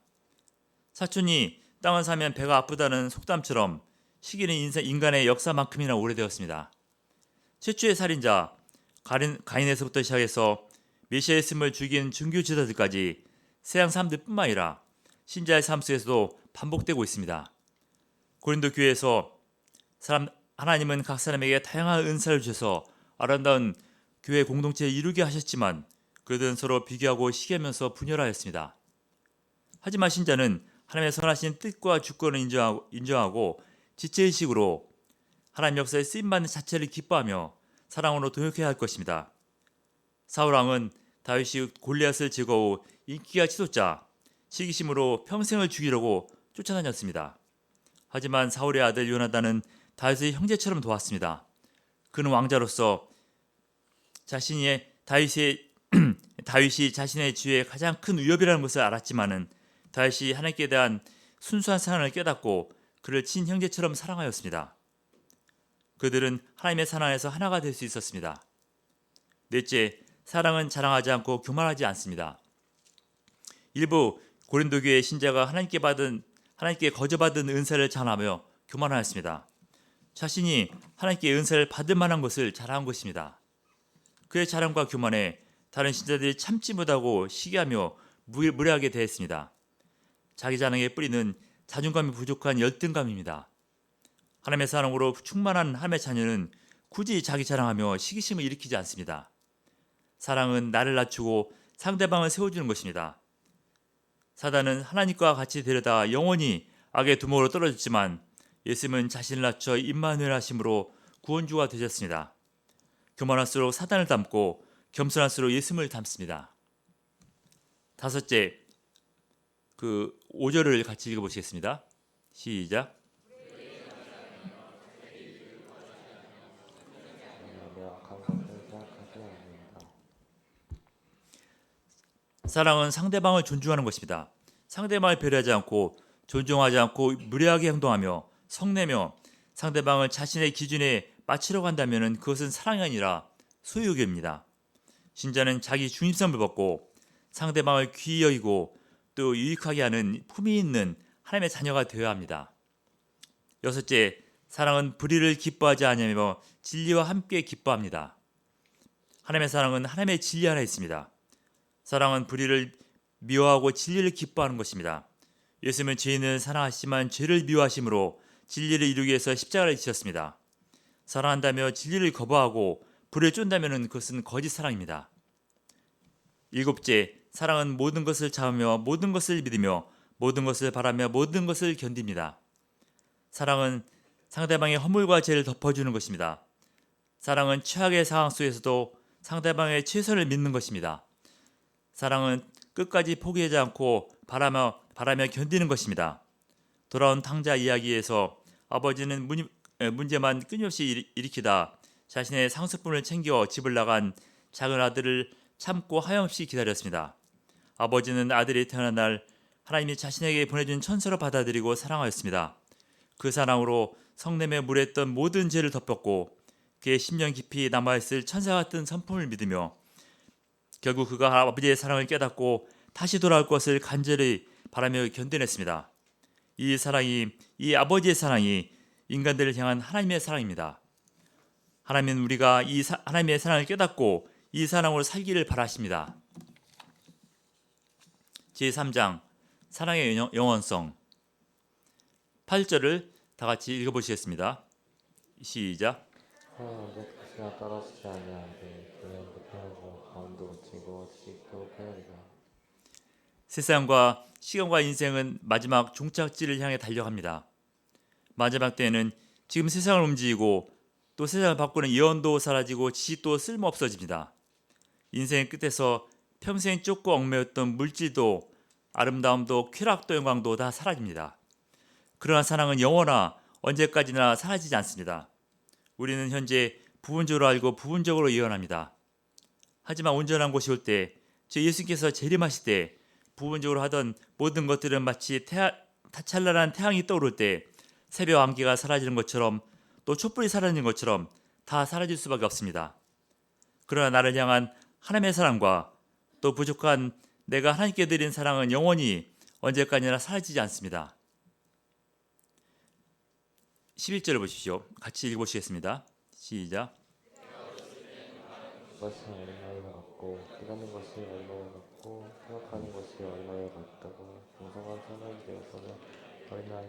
사촌이 땅을 사면 배가 아프다는 속담처럼 시기는 인간의 역사만큼이나 오래되었습니다. 최초의 살인자 가인에서부터 시작해서 메시아의 있음을 죽인 중교 지도자들까지 세상 사람들뿐만 아니라 신자의 삶 속에서도 반복되고 있습니다. 고린도 교회에서 하나님은 각 사람에게 다양한 은사를 주셔서 아름다운 교회 공동체를 이루게 하셨지만 그들은 서로 비교하고 시기하면서 분열하였습니다. 하지만 신자는 하나님의 선하신 뜻과 주권을 인정하고 지체의식으로 하나님 역사에 쓰임받는 자체를 기뻐하며 사랑으로 도역해야 할 것입니다. 사울왕은 다윗이 골리앗을 제거 후 인기가 치솟자 시기심으로 평생을 죽이려고 쫓아다녔습니다. 하지만 사울의 아들 요나단은 다윗의 형제처럼 도왔습니다. 그는 왕자로서 다윗이 자신의 주위에 가장 큰 위협이라는 것을 알았지만은 다윗이 하나님께 대한 순수한 사랑을 깨닫고 그를 친형제처럼 사랑하였습니다. 그들은 하나님의 사랑에서 하나가 될 수 있었습니다. 넷째, 사랑은 자랑하지 않고 교만하지 않습니다. 일부 고린도 교회 신자가 하나님께 거저받은 은사를 자랑하며 교만하였습니다. 자신이 하나님께 은사를 받을 만한 것을 자랑한 것입니다. 그의 자랑과 교만에 다른 신자들이 참지 못하고 시기하며 무례하게 대했습니다. 자기 자랑의 뿌리는 자존감이 부족한 열등감입니다. 하나님의 사랑으로 충만한 하나님의 자녀는 굳이 자기 자랑하며 시기심을 일으키지 않습니다. 사랑은 나를 낮추고 상대방을 세워주는 것입니다. 사단은 하나님과 같이 데려다 영원히 악의 두목으로 떨어졌지만 예수님은 자신을 낮춰 임마누엘 하심으로 구원주가 되셨습니다. 교만할수록 사단을 닮고 겸손할수록 예수님을 닮습니다. 다섯째, 5절을 같이 읽어보시겠습니다. 시작. 왜냐하면 악한 것을 생각하지 않는다. 사랑은 상대방을 존중하는 것입니다. 상대방을 배려하지 않고 존중하지 않고 무례하게 행동하며 성내며 상대방을 자신의 기준에 맞추려고 한다면 그것은 사랑이 아니라 소유욕입니다. 신자는 자기 중심성을 벗고 상대방을 귀히 여기고 또 유익하게 하는 품위 있는 하나님의 자녀가 되어야 합니다. 여섯째, 사랑은 불의를 기뻐하지 않으며 진리와 함께 기뻐합니다. 하나님의 사랑은 하나님의 진리 안에 있습니다. 사랑은 불의를 미워하고 진리를 기뻐하는 것입니다. 예수님은 죄인을 사랑하시지만 죄를 미워하심으로 진리를 이루기 위해서 십자가를 지셨습니다. 사랑한다며 진리를 거부하고 불을 쫀다면 그것은 거짓 사랑입니다. 일곱째, 사랑은 모든 것을 참으며 모든 것을 믿으며 모든 것을 바라며 모든 것을 견딥니다. 사랑은 상대방의 허물과 죄를 덮어주는 것입니다. 사랑은 최악의 상황 속에서도 상대방의 최선을 믿는 것입니다. 사랑은 끝까지 포기하지 않고 바라며 견디는 것입니다. 돌아온 탕자 이야기에서 아버지는 문제만 끊임없이 일으키다 자신의 상속분을 챙겨 집을 나간 작은 아들을 참고 하염없이 기다렸습니다. 아버지는 아들이 태어난 날 하나님이 자신에게 보내준 천사로 받아들이고 사랑하였습니다. 그 사랑으로 성냄에 물했던 모든 죄를 덮었고 그의 심령 깊이 남아있을 천사 같은 성품을 믿으며 결국 그가 아버지의 사랑을 깨닫고 다시 돌아올 것을 간절히 바라며 견뎌냈습니다. 이 아버지의 사랑이 인간들을 향한 하나님의 사랑입니다. 하나님은 우리가 하나님의 사랑을 깨닫고 이 사랑으로 살기를 바라십니다. 제3장 사랑의 영원성 8절을 다 같이 읽어보시겠습니다. 시작. 사랑은 끝이나 떨어지지 아니하되 그냥 불편하고 가운도 거치고 지식도 편하리라. 세상과 시간과 인생은 마지막 종착지를 향해 달려갑니다. 마지막 때에는 지금 세상을 움직이고 또 세상을 바꾸는 예언도 사라지고 지식도 쓸모없어집니다. 인생의 끝에서 평생 쫓고 얽매였던 물질도 아름다움도 쾌락도 영광도 다 사라집니다. 그러나 사랑은 영원하 언제까지나 사라지지 않습니다. 우리는 현재 부분적으로 알고 부분적으로 예언합니다. 하지만 온전한 곳이 올 때, 즉 예수께서 재림하실 때 부분적으로 하던 모든 것들은 마치 찬란한 태양이 떠오를 때 새벽 안개가 사라지는 것처럼 또 촛불이 사라지는 것처럼 다 사라질 수밖에 없습니다. 그러나 나를 향한 하나님의 사랑과 또 부족한 내가 하나님께 드린 사랑은 영원히 언제까지나 사라지지 않습니다. 11절을 보십시오. 같이 읽어보시겠습니다. 시작. 것이 얼마나 같고 깨닫는 것이 얼마나 같고 생각하는 것이 얼마나 같다고 공성한 사람이 되어서는 어린아이.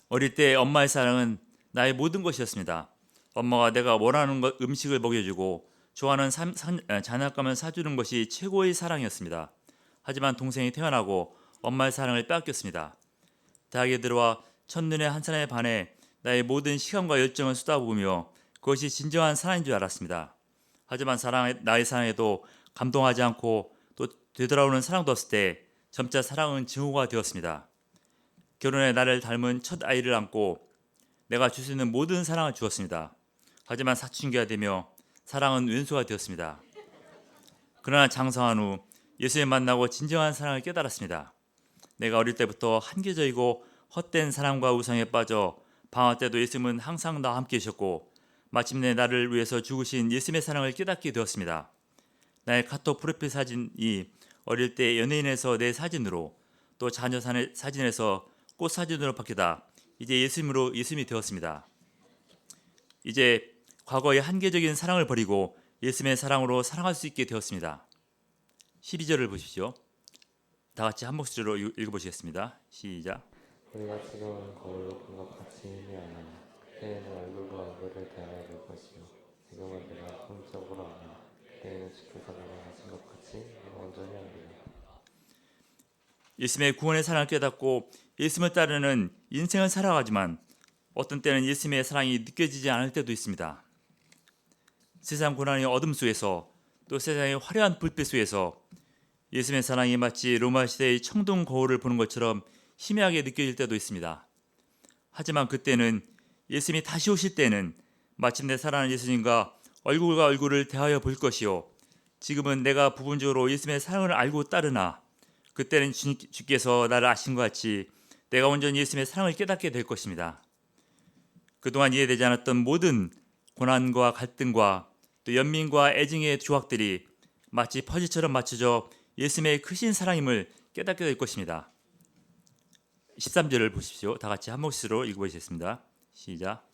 어릴 때 엄마의 사랑은 나의 모든 것이었습니다. 엄마가 내가 원하는 음식을 먹여주고 좋아하는 장난감을 사주는 것이 최고의 사랑이었습니다. 하지만 동생이 태어나고 엄마의 사랑을 빼앗겼습니다. 대학에 들어와 첫눈에 한 사람에 반해 나의 모든 시간과 열정을 쏟아부으며 그것이 진정한 사랑인 줄 알았습니다. 하지만 나의 사랑에도 감동하지 않고 또 되돌아오는 사랑도 없을 때 점차 사랑은 증오가 되었습니다. 결혼해 나를 닮은 첫 아이를 안고 내가 줄 수 있는 모든 사랑을 주었습니다. 하지만 사춘기가 되며 사랑은 왼수가 되었습니다. 그러나 장성한 후 예수님 만나고 진정한 사랑을 깨달았습니다. 내가 어릴 때부터 한계적이고 헛된 사랑과 우상에 빠져 방황 때도 예수님은 항상 나와 함께 계셨고 마침내 나를 위해서 죽으신 예수님의 사랑을 깨닫게 되었습니다. 나의 카톡 프로필 사진이 어릴 때 연예인에서 내 사진으로 또 자녀 사진에서 꽃 사진으로 바뀌다 이제 예수님이 되었습니다. 이제 과거의 한계적인 사랑을 버리고 예수님의 사랑으로 사랑할 수 있게 되었습니다. 12절을 보십시오. 다 같이 한 목소리로 읽어보시겠습니다. 시작. 우리가 지금은 거울 높은 것 같이 희미하나 그때에는 얼굴과 얼굴을 대하여 볼 것이요 지금은 내가 공적으로 하나 그때에는 주께서 내가 하신 것 같이 내가 온전히 하리라. 예수님의 구원의 사랑을 깨닫고 예수님을 따르는 인생을 살아가지만 어떤 때는 예수님의 사랑이 느껴지지 않을 때도 있습니다. 세상 고난의 어둠 속에서 또 세상의 화려한 불빛 속에서 예수님의 사랑이 마치 로마 시대의 청동 거울을 보는 것처럼 희미하게 느껴질 때도 있습니다. 하지만 그때는 예수님이 다시 오실 때는 마침내 사랑하는 예수님과 얼굴과 얼굴을 대하여 볼 것이요 지금은 내가 부분적으로 예수님의 사랑을 알고 따르나 그때는 주께서 나를 아신 것 같이 내가 온전히 예수님의 사랑을 깨닫게 될 것입니다. 그동안 이해되지 않았던 모든 고난과 갈등과 또 연민과 애증의 조각들이 마치 퍼즐처럼 맞춰져 예수님의 크신 사랑임을 깨닫게 될 것입니다. 13절을 보십시오. 다 같이 한 목소리로 읽어보시겠습니다. 시작.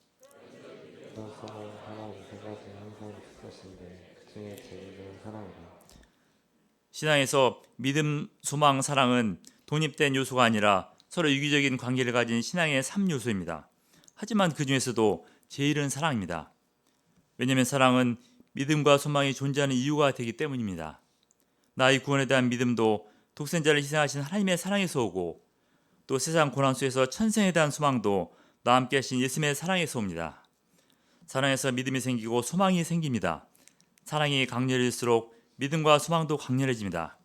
그것은 하나님 세 가지 항상 있을 것인데 그 중에 제일 좋은 사랑이라. 신앙에서 믿음, 소망, 사랑은 독립된 요소가 아니라 서로 유기적인 관계를 가진 신앙의 3요소입니다. 하지만 그 중에서도 제일은 사랑입니다. 왜냐하면 사랑은 믿음과 소망이 존재하는 이유가 되기 때문입니다. 나의 구원에 대한 믿음도 독생자를 희생하신 하나님의 사랑에서 오고 또 세상 고난 속에서 천생에 대한 소망도 나와 함께 하신 예수님의 사랑에서 옵니다. 사랑에서 믿음이 생기고 소망이 생깁니다. 사랑이 강렬일수록 믿음과 소망도 강렬해집니다.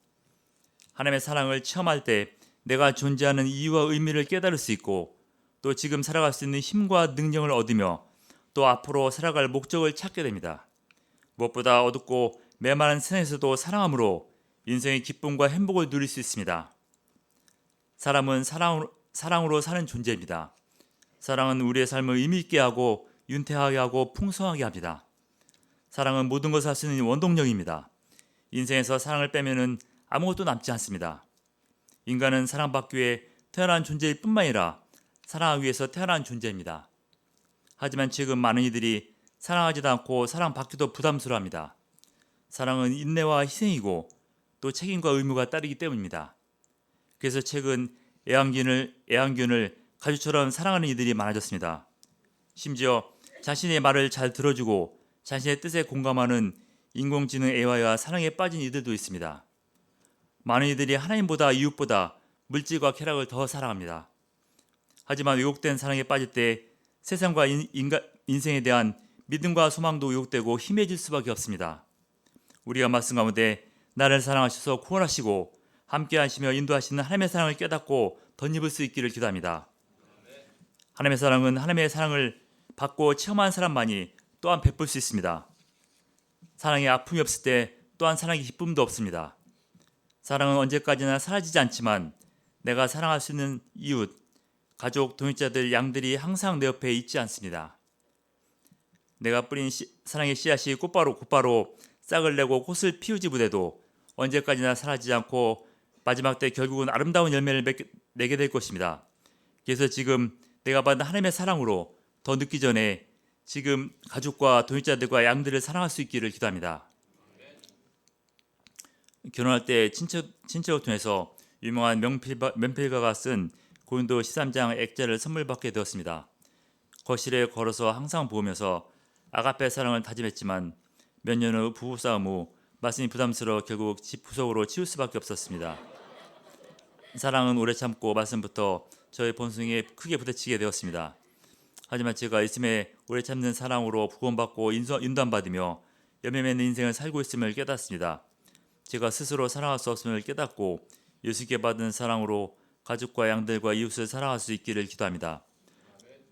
하나님의 사랑을 체험할 때 내가 존재하는 이유와 의미를 깨달을 수 있고 또 지금 살아갈 수 있는 힘과 능력을 얻으며 또 앞으로 살아갈 목적을 찾게 됩니다. 무엇보다 어둡고 메마른 세상에서도 사랑함으로 인생의 기쁨과 행복을 누릴 수 있습니다. 사람은 사랑으로 사는 존재입니다. 사랑은 우리의 삶을 의미 있게 하고 윤택하게 하고 풍성하게 합니다. 사랑은 모든 것을 할 수 있는 원동력입니다. 인생에서 사랑을 빼면은 아무것도 남지 않습니다. 인간은 사랑받기 위해 태어난 존재일 뿐만 아니라 사랑하기 위해서 태어난 존재입니다. 하지만 지금 많은 이들이 사랑하지도 않고 사랑받기도 부담스러워합니다. 사랑은 인내와 희생이고 또 책임과 의무가 따르기 때문입니다. 그래서 최근 애완견을 가족처럼 사랑하는 이들이 많아졌습니다. 심지어 자신의 말을 잘 들어주고 자신의 뜻에 공감하는 인공지능 AI와 사랑에 빠진 이들도 있습니다. 많은 이들이 하나님보다 이웃보다 물질과 쾌락을 더 사랑합니다. 하지만 왜곡된 사랑에 빠질 때 세상과 인생에 대한 믿음과 소망도 왜곡되고 희미해질 수밖에 없습니다. 우리가 말씀 가운데 나를 사랑하셔서 구원하시고 함께 하시며 인도하시는 하나님의 사랑을 깨닫고 덧입을 수 있기를 기도합니다. 하나님의 사랑은 하나님의 사랑을 받고 체험한 사람만이 또한 베풀 수 있습니다. 사랑에 아픔이 없을 때 또한 사랑의 기쁨도 없습니다. 사랑은 언제까지나 사라지지 않지만 내가 사랑할 수 있는 이웃, 가족, 동역자들, 양들이 항상 내 옆에 있지 않습니다. 내가 뿌린 사랑의 씨앗이 곧바로 싹을 내고 꽃을 피우지 못해도 언제까지나 사라지지 않고 마지막 때 결국은 아름다운 열매를 내게 될 것입니다. 그래서 지금 내가 받은 하나님의 사랑으로 더 늦기 전에 지금 가족과 동역자들과 양들을 사랑할 수 있기를 기도합니다. 결혼할 때 친척을 통해서 유명한 명필가가 쓴 고린도 13장 액자를 선물 받게 되었습니다. 거실에 걸어서 항상 보면서 아가페 사랑을 다짐했지만 몇 년 후 부부싸움 후 말씀이 부담스러워 결국 집 구석으로 치울 수밖에 없었습니다. 사랑은 오래 참고 말씀부터 저의 본성에 크게 부딪히게 되었습니다. 하지만 제가 예수님의 오래 참는 사랑으로 구원받고 인도함받으며 열매 맺는 인생을 살고 있음을 깨닫습니다. 제가 스스로 사랑할 수 없음을 깨닫고 예수께 받은 사랑으로 가족과 양들과 이웃을 사랑할 수 있기를 기도합니다.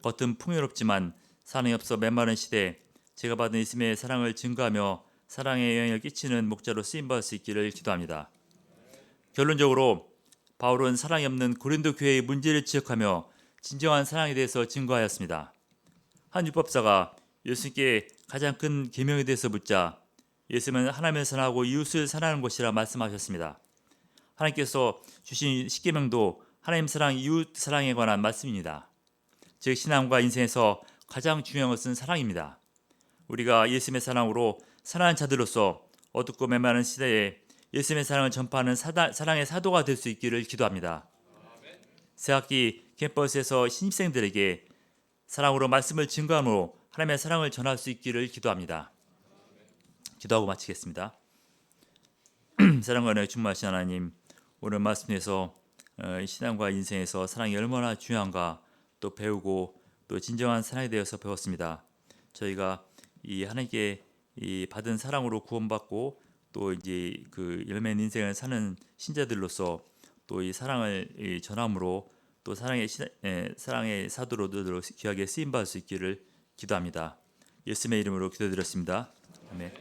겉은 풍요롭지만 사랑이 없어 메마른 시대에 제가 받은 예수님의 사랑을 증거하며 사랑의 영향을 끼치는 목자로 쓰임받을 수 있기를 기도합니다. 결론적으로 바울은 사랑이 없는 고린도 교회의 문제를 지적하며 진정한 사랑에 대해서 증거하였습니다. 한 율법사가 예수님께 가장 큰 계명에 대해서 묻자 예수님은 하나님을 사랑하고 이웃을 사랑하는 것이라 말씀하셨습니다. 하나님께서 주신 십계명도 하나님 사랑, 이웃 사랑에 관한 말씀입니다. 즉 신앙과 인생에서 가장 중요한 것은 사랑입니다. 우리가 예수님의 사랑으로 사랑하는 자들로서 어둡고 메마른 시대에 예수님의 사랑을 전파하는 사랑의 사도가 될 수 있기를 기도합니다. 새학기 캠퍼스에서 신입생들에게 사랑으로 말씀을 증거함으로 하나님의 사랑을 전할 수 있기를 기도합니다. 기도하고 마치겠습니다. 사랑과 은혜에 충만하신 하나님, 오늘 말씀에서 신앙과 인생에서 사랑이 얼마나 중요한가 또 배우고 또 진정한 사랑에 대해서 배웠습니다. 저희가 이 하나님께 이 받은 사랑으로 구원받고 또 이제 그 열매는 인생을 사는 신자들로서 또 이 사랑을 전함으로 또 사랑의 사도로 귀하게 쓰임 받을 수 있기를 기도합니다. 예수님의 이름으로 기도드렸습니다. 아멘.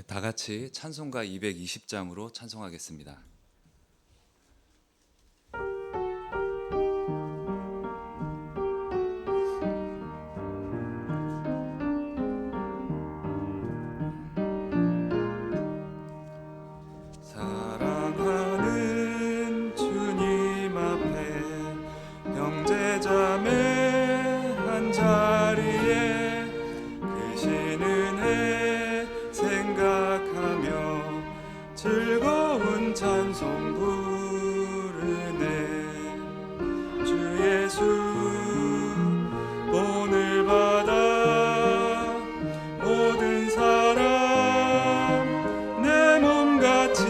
다 같이 찬송가 220장으로 찬송하겠습니다. 사랑하는 주님 앞에 형제자매 한자리에 크신 은혜 생각하며 즐거운 찬송 부르네. 주 예수 본을 받아 모든 사람 내 몸같이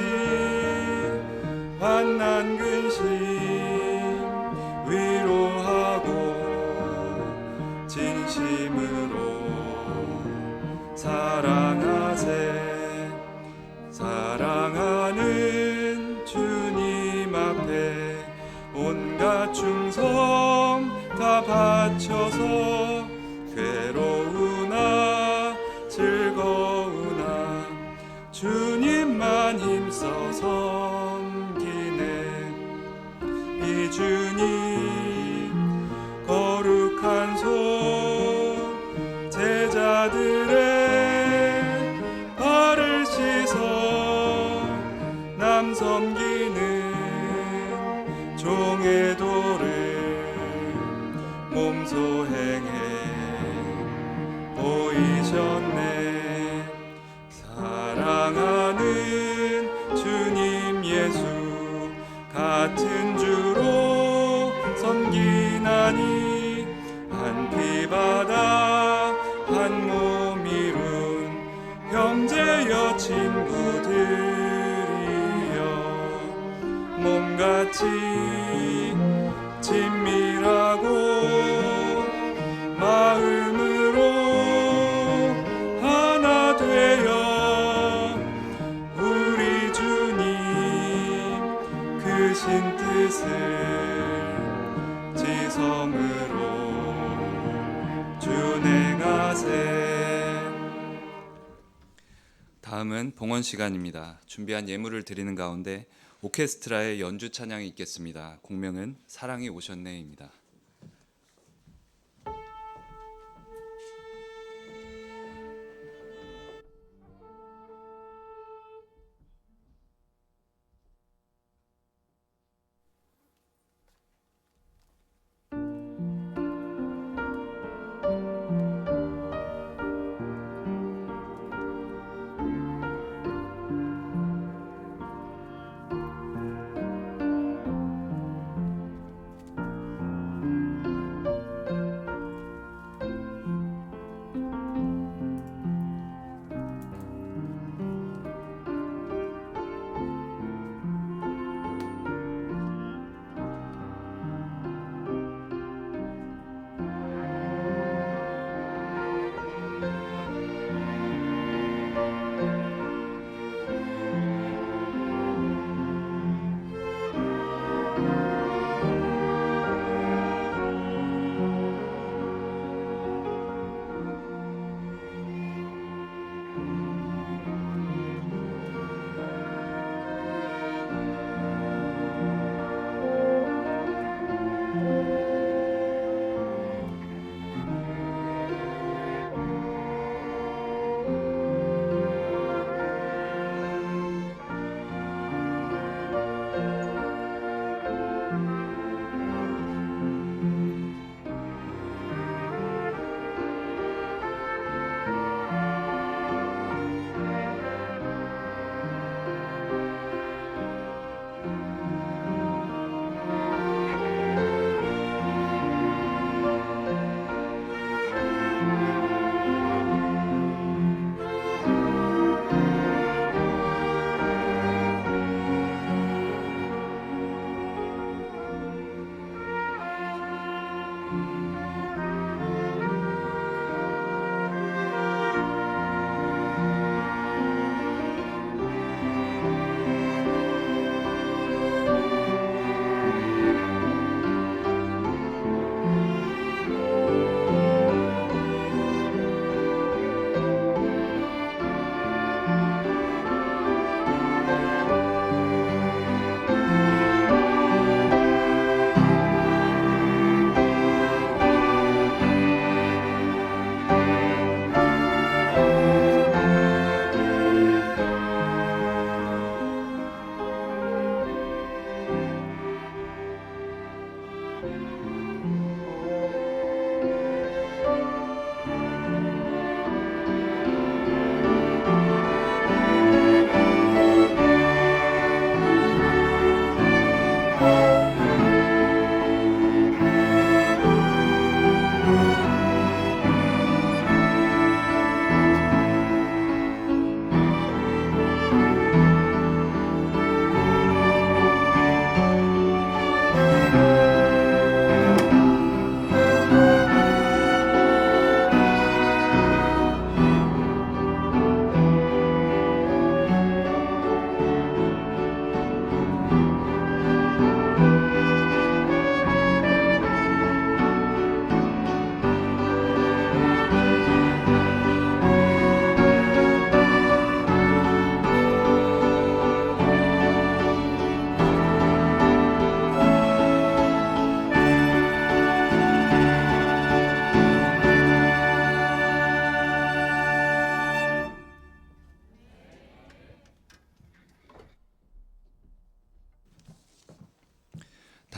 환난 근심 위로하고 진심으로 사랑하세. 사랑하는 주님 앞에 온갖 충성 다 바쳐서 괴로우나 즐거우나 주님만 힘써 섬기네. 이 주님 거룩한 손 제자들의 발을 씻어 남 섬기는 종의 도를 몸소 행해 보이셨네. 사랑하는 주님 예수 같은 주로 섬기나니 한 피 받아 한 몸 이룬 형제여 친구들이여 몸같이 친밀하고 마음으로 하나 되어 우리 주님 크신 뜻을 지성으로 준행하세. 다음은 봉헌 시간입니다. 준비한 예물을 드리는 가운데 오케스트라의 연주 찬양이 있겠습니다. 공명은 사랑이 오셨네입니다.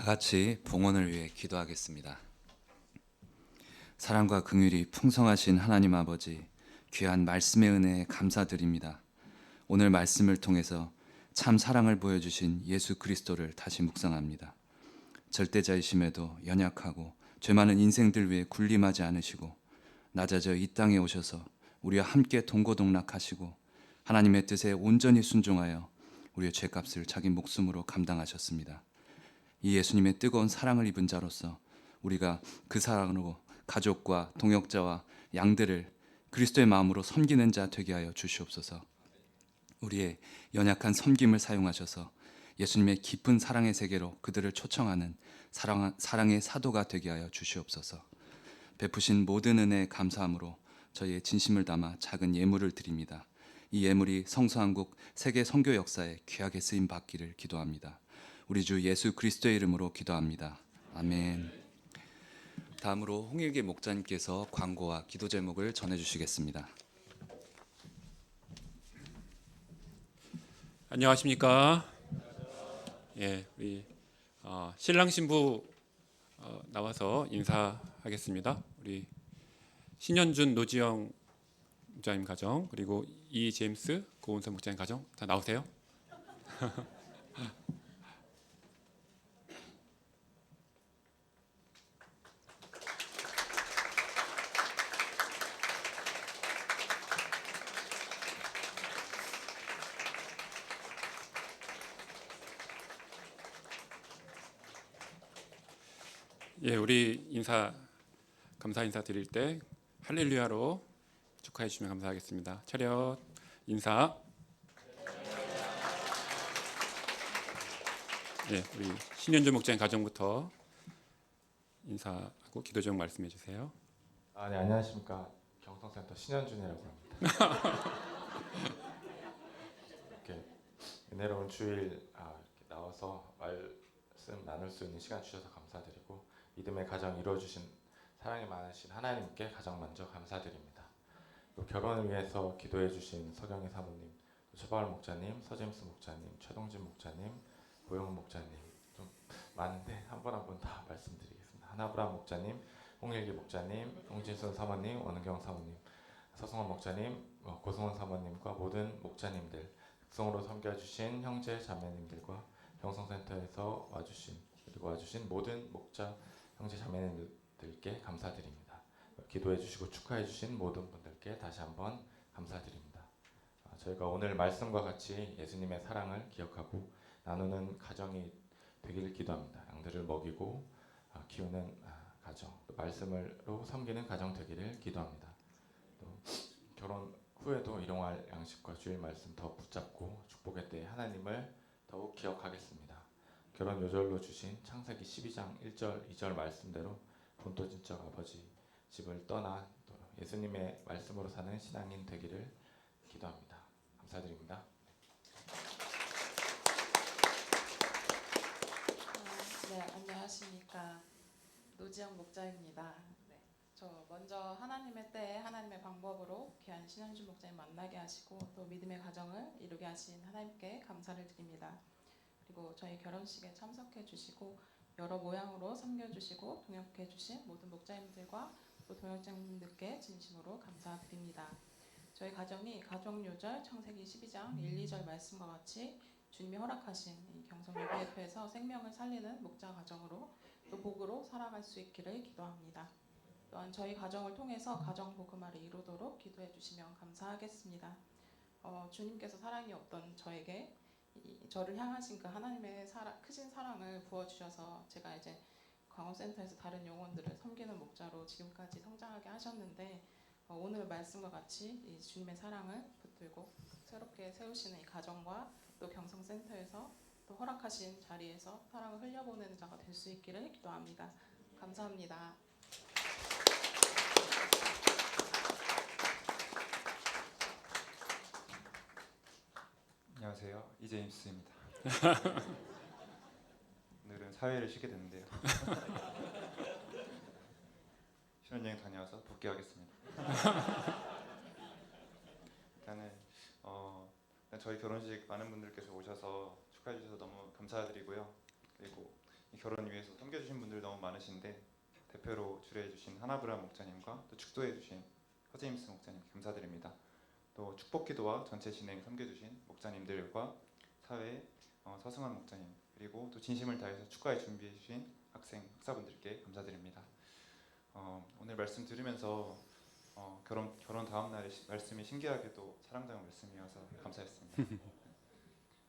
같이 봉헌을 위해 기도하겠습니다. 사랑과 긍휼이 풍성하신 하나님 아버지, 귀한 말씀의 은혜에 감사드립니다. 오늘 말씀을 통해서 참 사랑을 보여주신 예수 그리스도를 다시 묵상합니다. 절대자이심에도 연약하고 죄 많은 인생들 위해 군림하지 않으시고 낮아져 이 땅에 오셔서 우리와 함께 동고동락하시고 하나님의 뜻에 온전히 순종하여 우리의 죄값을 자기 목숨으로 감당하셨습니다. 이 예수님의 뜨거운 사랑을 입은 자로서 우리가 그 사랑으로 가족과 동역자와 양들을 그리스도의 마음으로 섬기는 자 되게 하여 주시옵소서. 우리의 연약한 섬김을 사용하셔서 예수님의 깊은 사랑의 세계로 그들을 초청하는 사랑의 사도가 되게 하여 주시옵소서. 베푸신 모든 은혜에 감사함으로 저희의 진심을 담아 작은 예물을 드립니다. 이 예물이 성서한국 세계 선교 역사에 귀하게 쓰임 받기를 기도합니다. 우리 주 예수 그리스도의 이름으로 기도합니다. 아멘. 다음으로 홍일기 목자님께서 광고와 기도 제목을 전해주시겠습니다. 안녕하십니까? 예, 우리 신랑 신부 나와서 인사하겠습니다. 우리 신현준 노지영 목자님 가정, 그리고 이 제임스 고은선 목자님 가정 다 나오세요. 예, 우리 감사 인사 드릴 때 할렐루야로 축하해 주시면 감사하겠습니다. 차렷 인사. 예, 우리 신현주 목자님 가정부터 인사하고 기도 제목 말씀해 주세요. 네, 안녕하십니까. 경성센터 신현준이라고 합니다. 이렇게 은혜로운 주일 이렇게 나와서 말씀 나눌 수 있는 시간 주셔서 감사드리고 믿음의 가정 이루어주신 사랑이 많으신 하나님께 가장 먼저 감사드립니다. 또 결혼을 위해서 기도해 주신 서경희 사모님, 최바울 목자님, 서제임스 목자님, 최동진 목자님, 고영 목자님 좀 많은데 한 분 한 분 다 말씀드리겠습니다. 하나브람 목자님, 홍일기 목자님, 홍진순 사모님, 원은경 사모님, 서성원 목자님, 고승원 사모님과 모든 목자님들, 극성으로 섬겨주신 형제 자매님들과 경성센터에서 와주신 모든 목자 형제 자매님들께 감사드립니다. 기도해 주시고 축하해 주신 모든 분들께 다시 한번 감사드립니다. 저희가 오늘 말씀과 같이 예수님의 사랑을 기억하고 나누는 가정이 되기를 기도합니다. 양들을 먹이고 키우는 가정, 또 말씀으로 섬기는 가정 되기를 기도합니다. 또 결혼 후에도 일용할 양식과 주일 말씀 더 붙잡고 축복의 때에 하나님을 더욱 기억하겠습니다. 결혼 요절로 주신 창세기 12장 1절 2절 말씀대로 본토진적 아버지 집을 떠나 또 예수님의 말씀으로 사는 신앙인 되기를 기도합니다. 감사드립니다. 네, 안녕하십니까. 노지영 목자입니다. 네, 저 먼저 하나님의 때에 하나님의 방법으로 귀한 신현준 목자님 만나게 하시고 또 믿음의 가정을 이루게 하신 하나님께 감사를 드립니다. 그리고 저희 결혼식에 참석해 주시고 여러 모양으로 섬겨주시고 동역해 주신 모든 목자님들과 또 동역자님들께 진심으로 감사드립니다. 저희 가정이 가족요절 창세기 12장 1, 2절 말씀과 같이 주님이 허락하신 이 경성예배협회에서 생명을 살리는 목자 가정으로 또 복으로 살아갈 수 있기를 기도합니다. 또한 저희 가정을 통해서 가정 복음화를 이루도록 기도해 주시면 감사하겠습니다. 주님께서 사랑이 없던 저에게 저를 향하신 그 하나님의 크신 사랑을 부어주셔서 제가 이제 광원센터에서 다른 영혼들을 섬기는 목자로 지금까지 성장하게 하셨는데 오늘 말씀과 같이 이 주님의 사랑을 붙들고 새롭게 세우시는 이 가정과 또 경성센터에서 또 허락하신 자리에서 사랑을 흘려보내는 자가 될 수 있기를 기도합니다. 감사합니다. 안녕하세요. 이제임스입니다. 오늘은 사회를 쉬게 됐는데요. 신혼여행 다녀와서 복귀하겠습니다. 일단은 저희 결혼식 많은 분들께서 오셔서 축하해 주셔서 너무 감사드리고요. 그리고 이 결혼 위해서 섬겨주신 분들 너무 많으신데 대표로 주례해주신 하나브라 목사님과 또 축도해주신 허제임스 목사님 감사드립니다. 또 축복기도와 전체 진행 섬겨주신 목사님들과 사회 서승환 목사님 그리고 또 진심을 다해서 축가에 준비해주신 학사분들께 감사드립니다. 오늘 말씀 들으면서 결혼 다음 날의 말씀이 신기하게도 사랑장 말씀이어서 감사했습니다.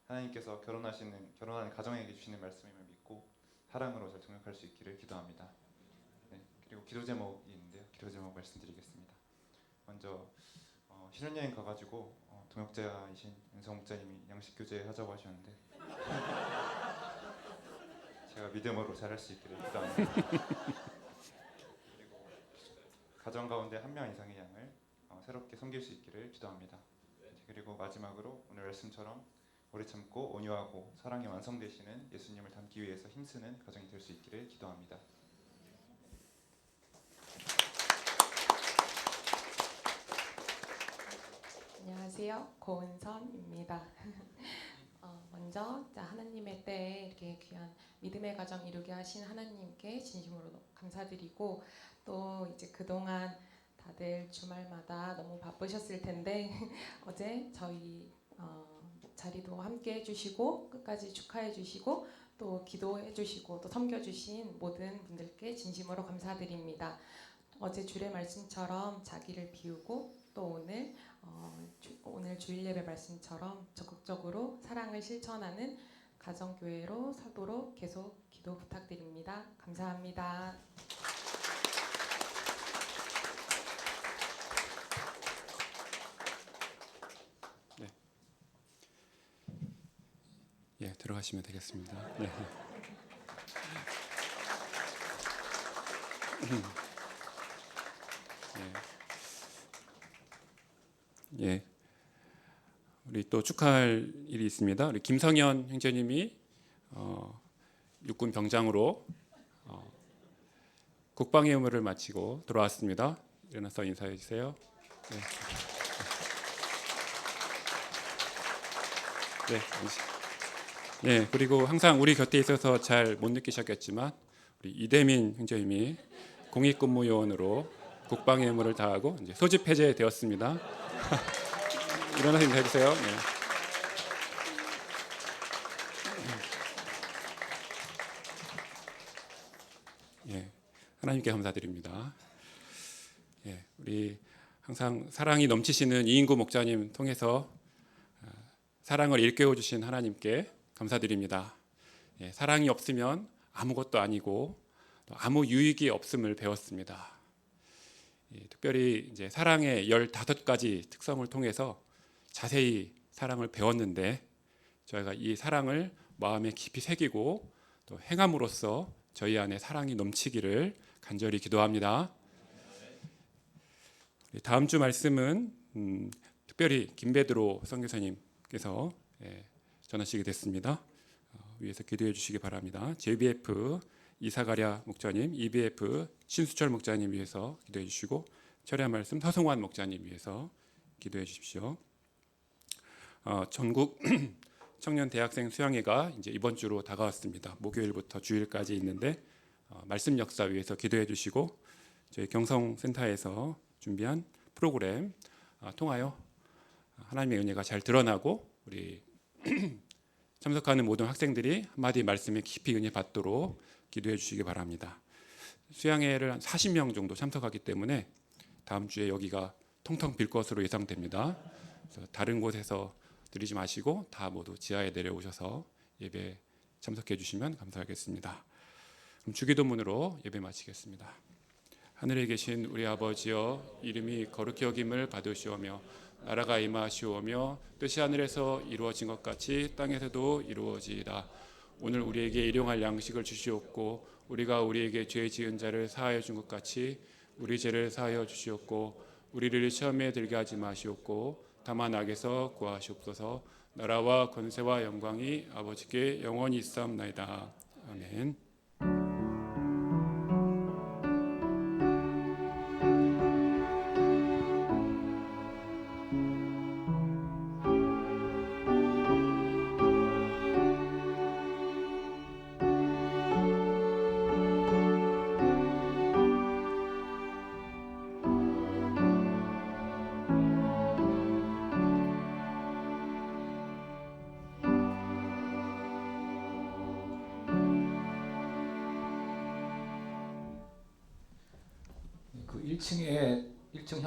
하나님께서 결혼하는 가정에게 주시는 말씀임을 믿고 사랑으로 잘 동역할 수 있기를 기도합니다. 네, 그리고 기도 제목이 있는데요. 기도 제목 말씀드리겠습니다. 먼저 신혼여행 가가지고 동역자이신 은성 목사님이 양식 교제 하자고 하셨는데 제가 믿음으로 잘할 수 있기를 기도합니다. 그리고 가정 가운데 한 명 이상의 양을 새롭게 섬길 수 있기를 기도합니다. 그리고 마지막으로 오늘 말씀처럼 오래 참고 온유하고 사랑이 완성되시는 예수님을 닮기 위해서 힘쓰는 가정이 될 수 있기를 기도합니다. 안녕하세요. 고은선입니다. 먼저 하나님의 때에 이렇게 귀한 믿음의 가정 이루게 하신 하나님께 진심으로 감사드리고 또 이제 그동안 다들 주말마다 너무 바쁘셨을 텐데 어제 저희 자리도 함께 해주시고 끝까지 축하해 주시고 또 기도해 주시고 또 섬겨 주신 모든 분들께 진심으로 감사드립니다. 어제 주례 말씀처럼 자기를 비우고 또 오늘 주일 예배 말씀처럼 적극적으로 사랑을 실천하는 가정교회로 서도록 계속 기도 부탁드립니다. 감사합니다. 예, 들어가시면 되겠습니다. 네. 예, 우리 또 축하할 일이 있습니다. 우리 김성현 형제님이 육군 병장으로 국방의 의무를 마치고 돌아왔습니다. 일어나서 인사해 주세요. 네. 네, 그리고 항상 우리 곁에 있어서 잘 못 느끼셨겠지만 우리 이대민 형제님이 공익근무요원으로 국방의 의무를 다하고 이제 소집 해제되었습니다. 일어나서 인사해 주세요. 네. 예, 하나님께 감사드립니다. 예, 우리 항상 사랑이 넘치시는 이인구 목자님 통해서 사랑을 일깨워 주신 하나님께 감사드립니다. 예, 사랑이 없으면 아무것도 아니고 또 아무 유익이 없음을 배웠습니다. 예, 특별히 이제 사랑의 15가지 특성을 통해서 자세히 사랑을 배웠는데 저희가 이 사랑을 마음에 깊이 새기고 또 행함으로써 저희 안에 사랑이 넘치기를 간절히 기도합니다. 다음 주 말씀은 특별히 김베드로 선교사님께서 전하시게 됐습니다. 위에서 기도해 주시기 바랍니다. JBF 이사가랴 목자님, EBF 신수철 목자님 위해서 기도해 주시고 철야 말씀 서성환 목자님 위해서 기도해 주십시오. 전국 청년 대학생 수양회가 이제 이번 주로 다가왔습니다. 목요일부터 주일까지 있는데 말씀 역사 위해서 기도해 주시고 저희 경성센터에서 준비한 프로그램 통하여 하나님의 은혜가 잘 드러나고 우리 참석하는 모든 학생들이 한마디 말씀에 깊이 은혜 받도록 기도해 주시기 바랍니다. 수양회를 한 40명 정도 참석하기 때문에 다음 주에 여기가 텅텅 빌 것으로 예상됩니다. 그래서 다른 곳에서 드리지 마시고 다 모두 지하에 내려오셔서 예배 참석해 주시면 감사하겠습니다. 그럼 주기도문으로 예배 마치겠습니다. 하늘에 계신 우리 아버지여, 이름이 거룩히 여김을 받으시오며 나라가 임하시오며 뜻이 하늘에서 이루어진 것 같이 땅에서도 이루어지이다. 오늘 우리에게 일용할 양식을 주시옵고 우리가 우리에게 죄 지은 자를 사하여 준 것 같이 우리 죄를 사하여 주시옵고 우리를 시험에 들게 하지 마시옵고 다만 악에서 구하시옵소서. 나라와 권세와 영광이 아버지께 영원히 있사옵나이다. 아멘. 1층에 1층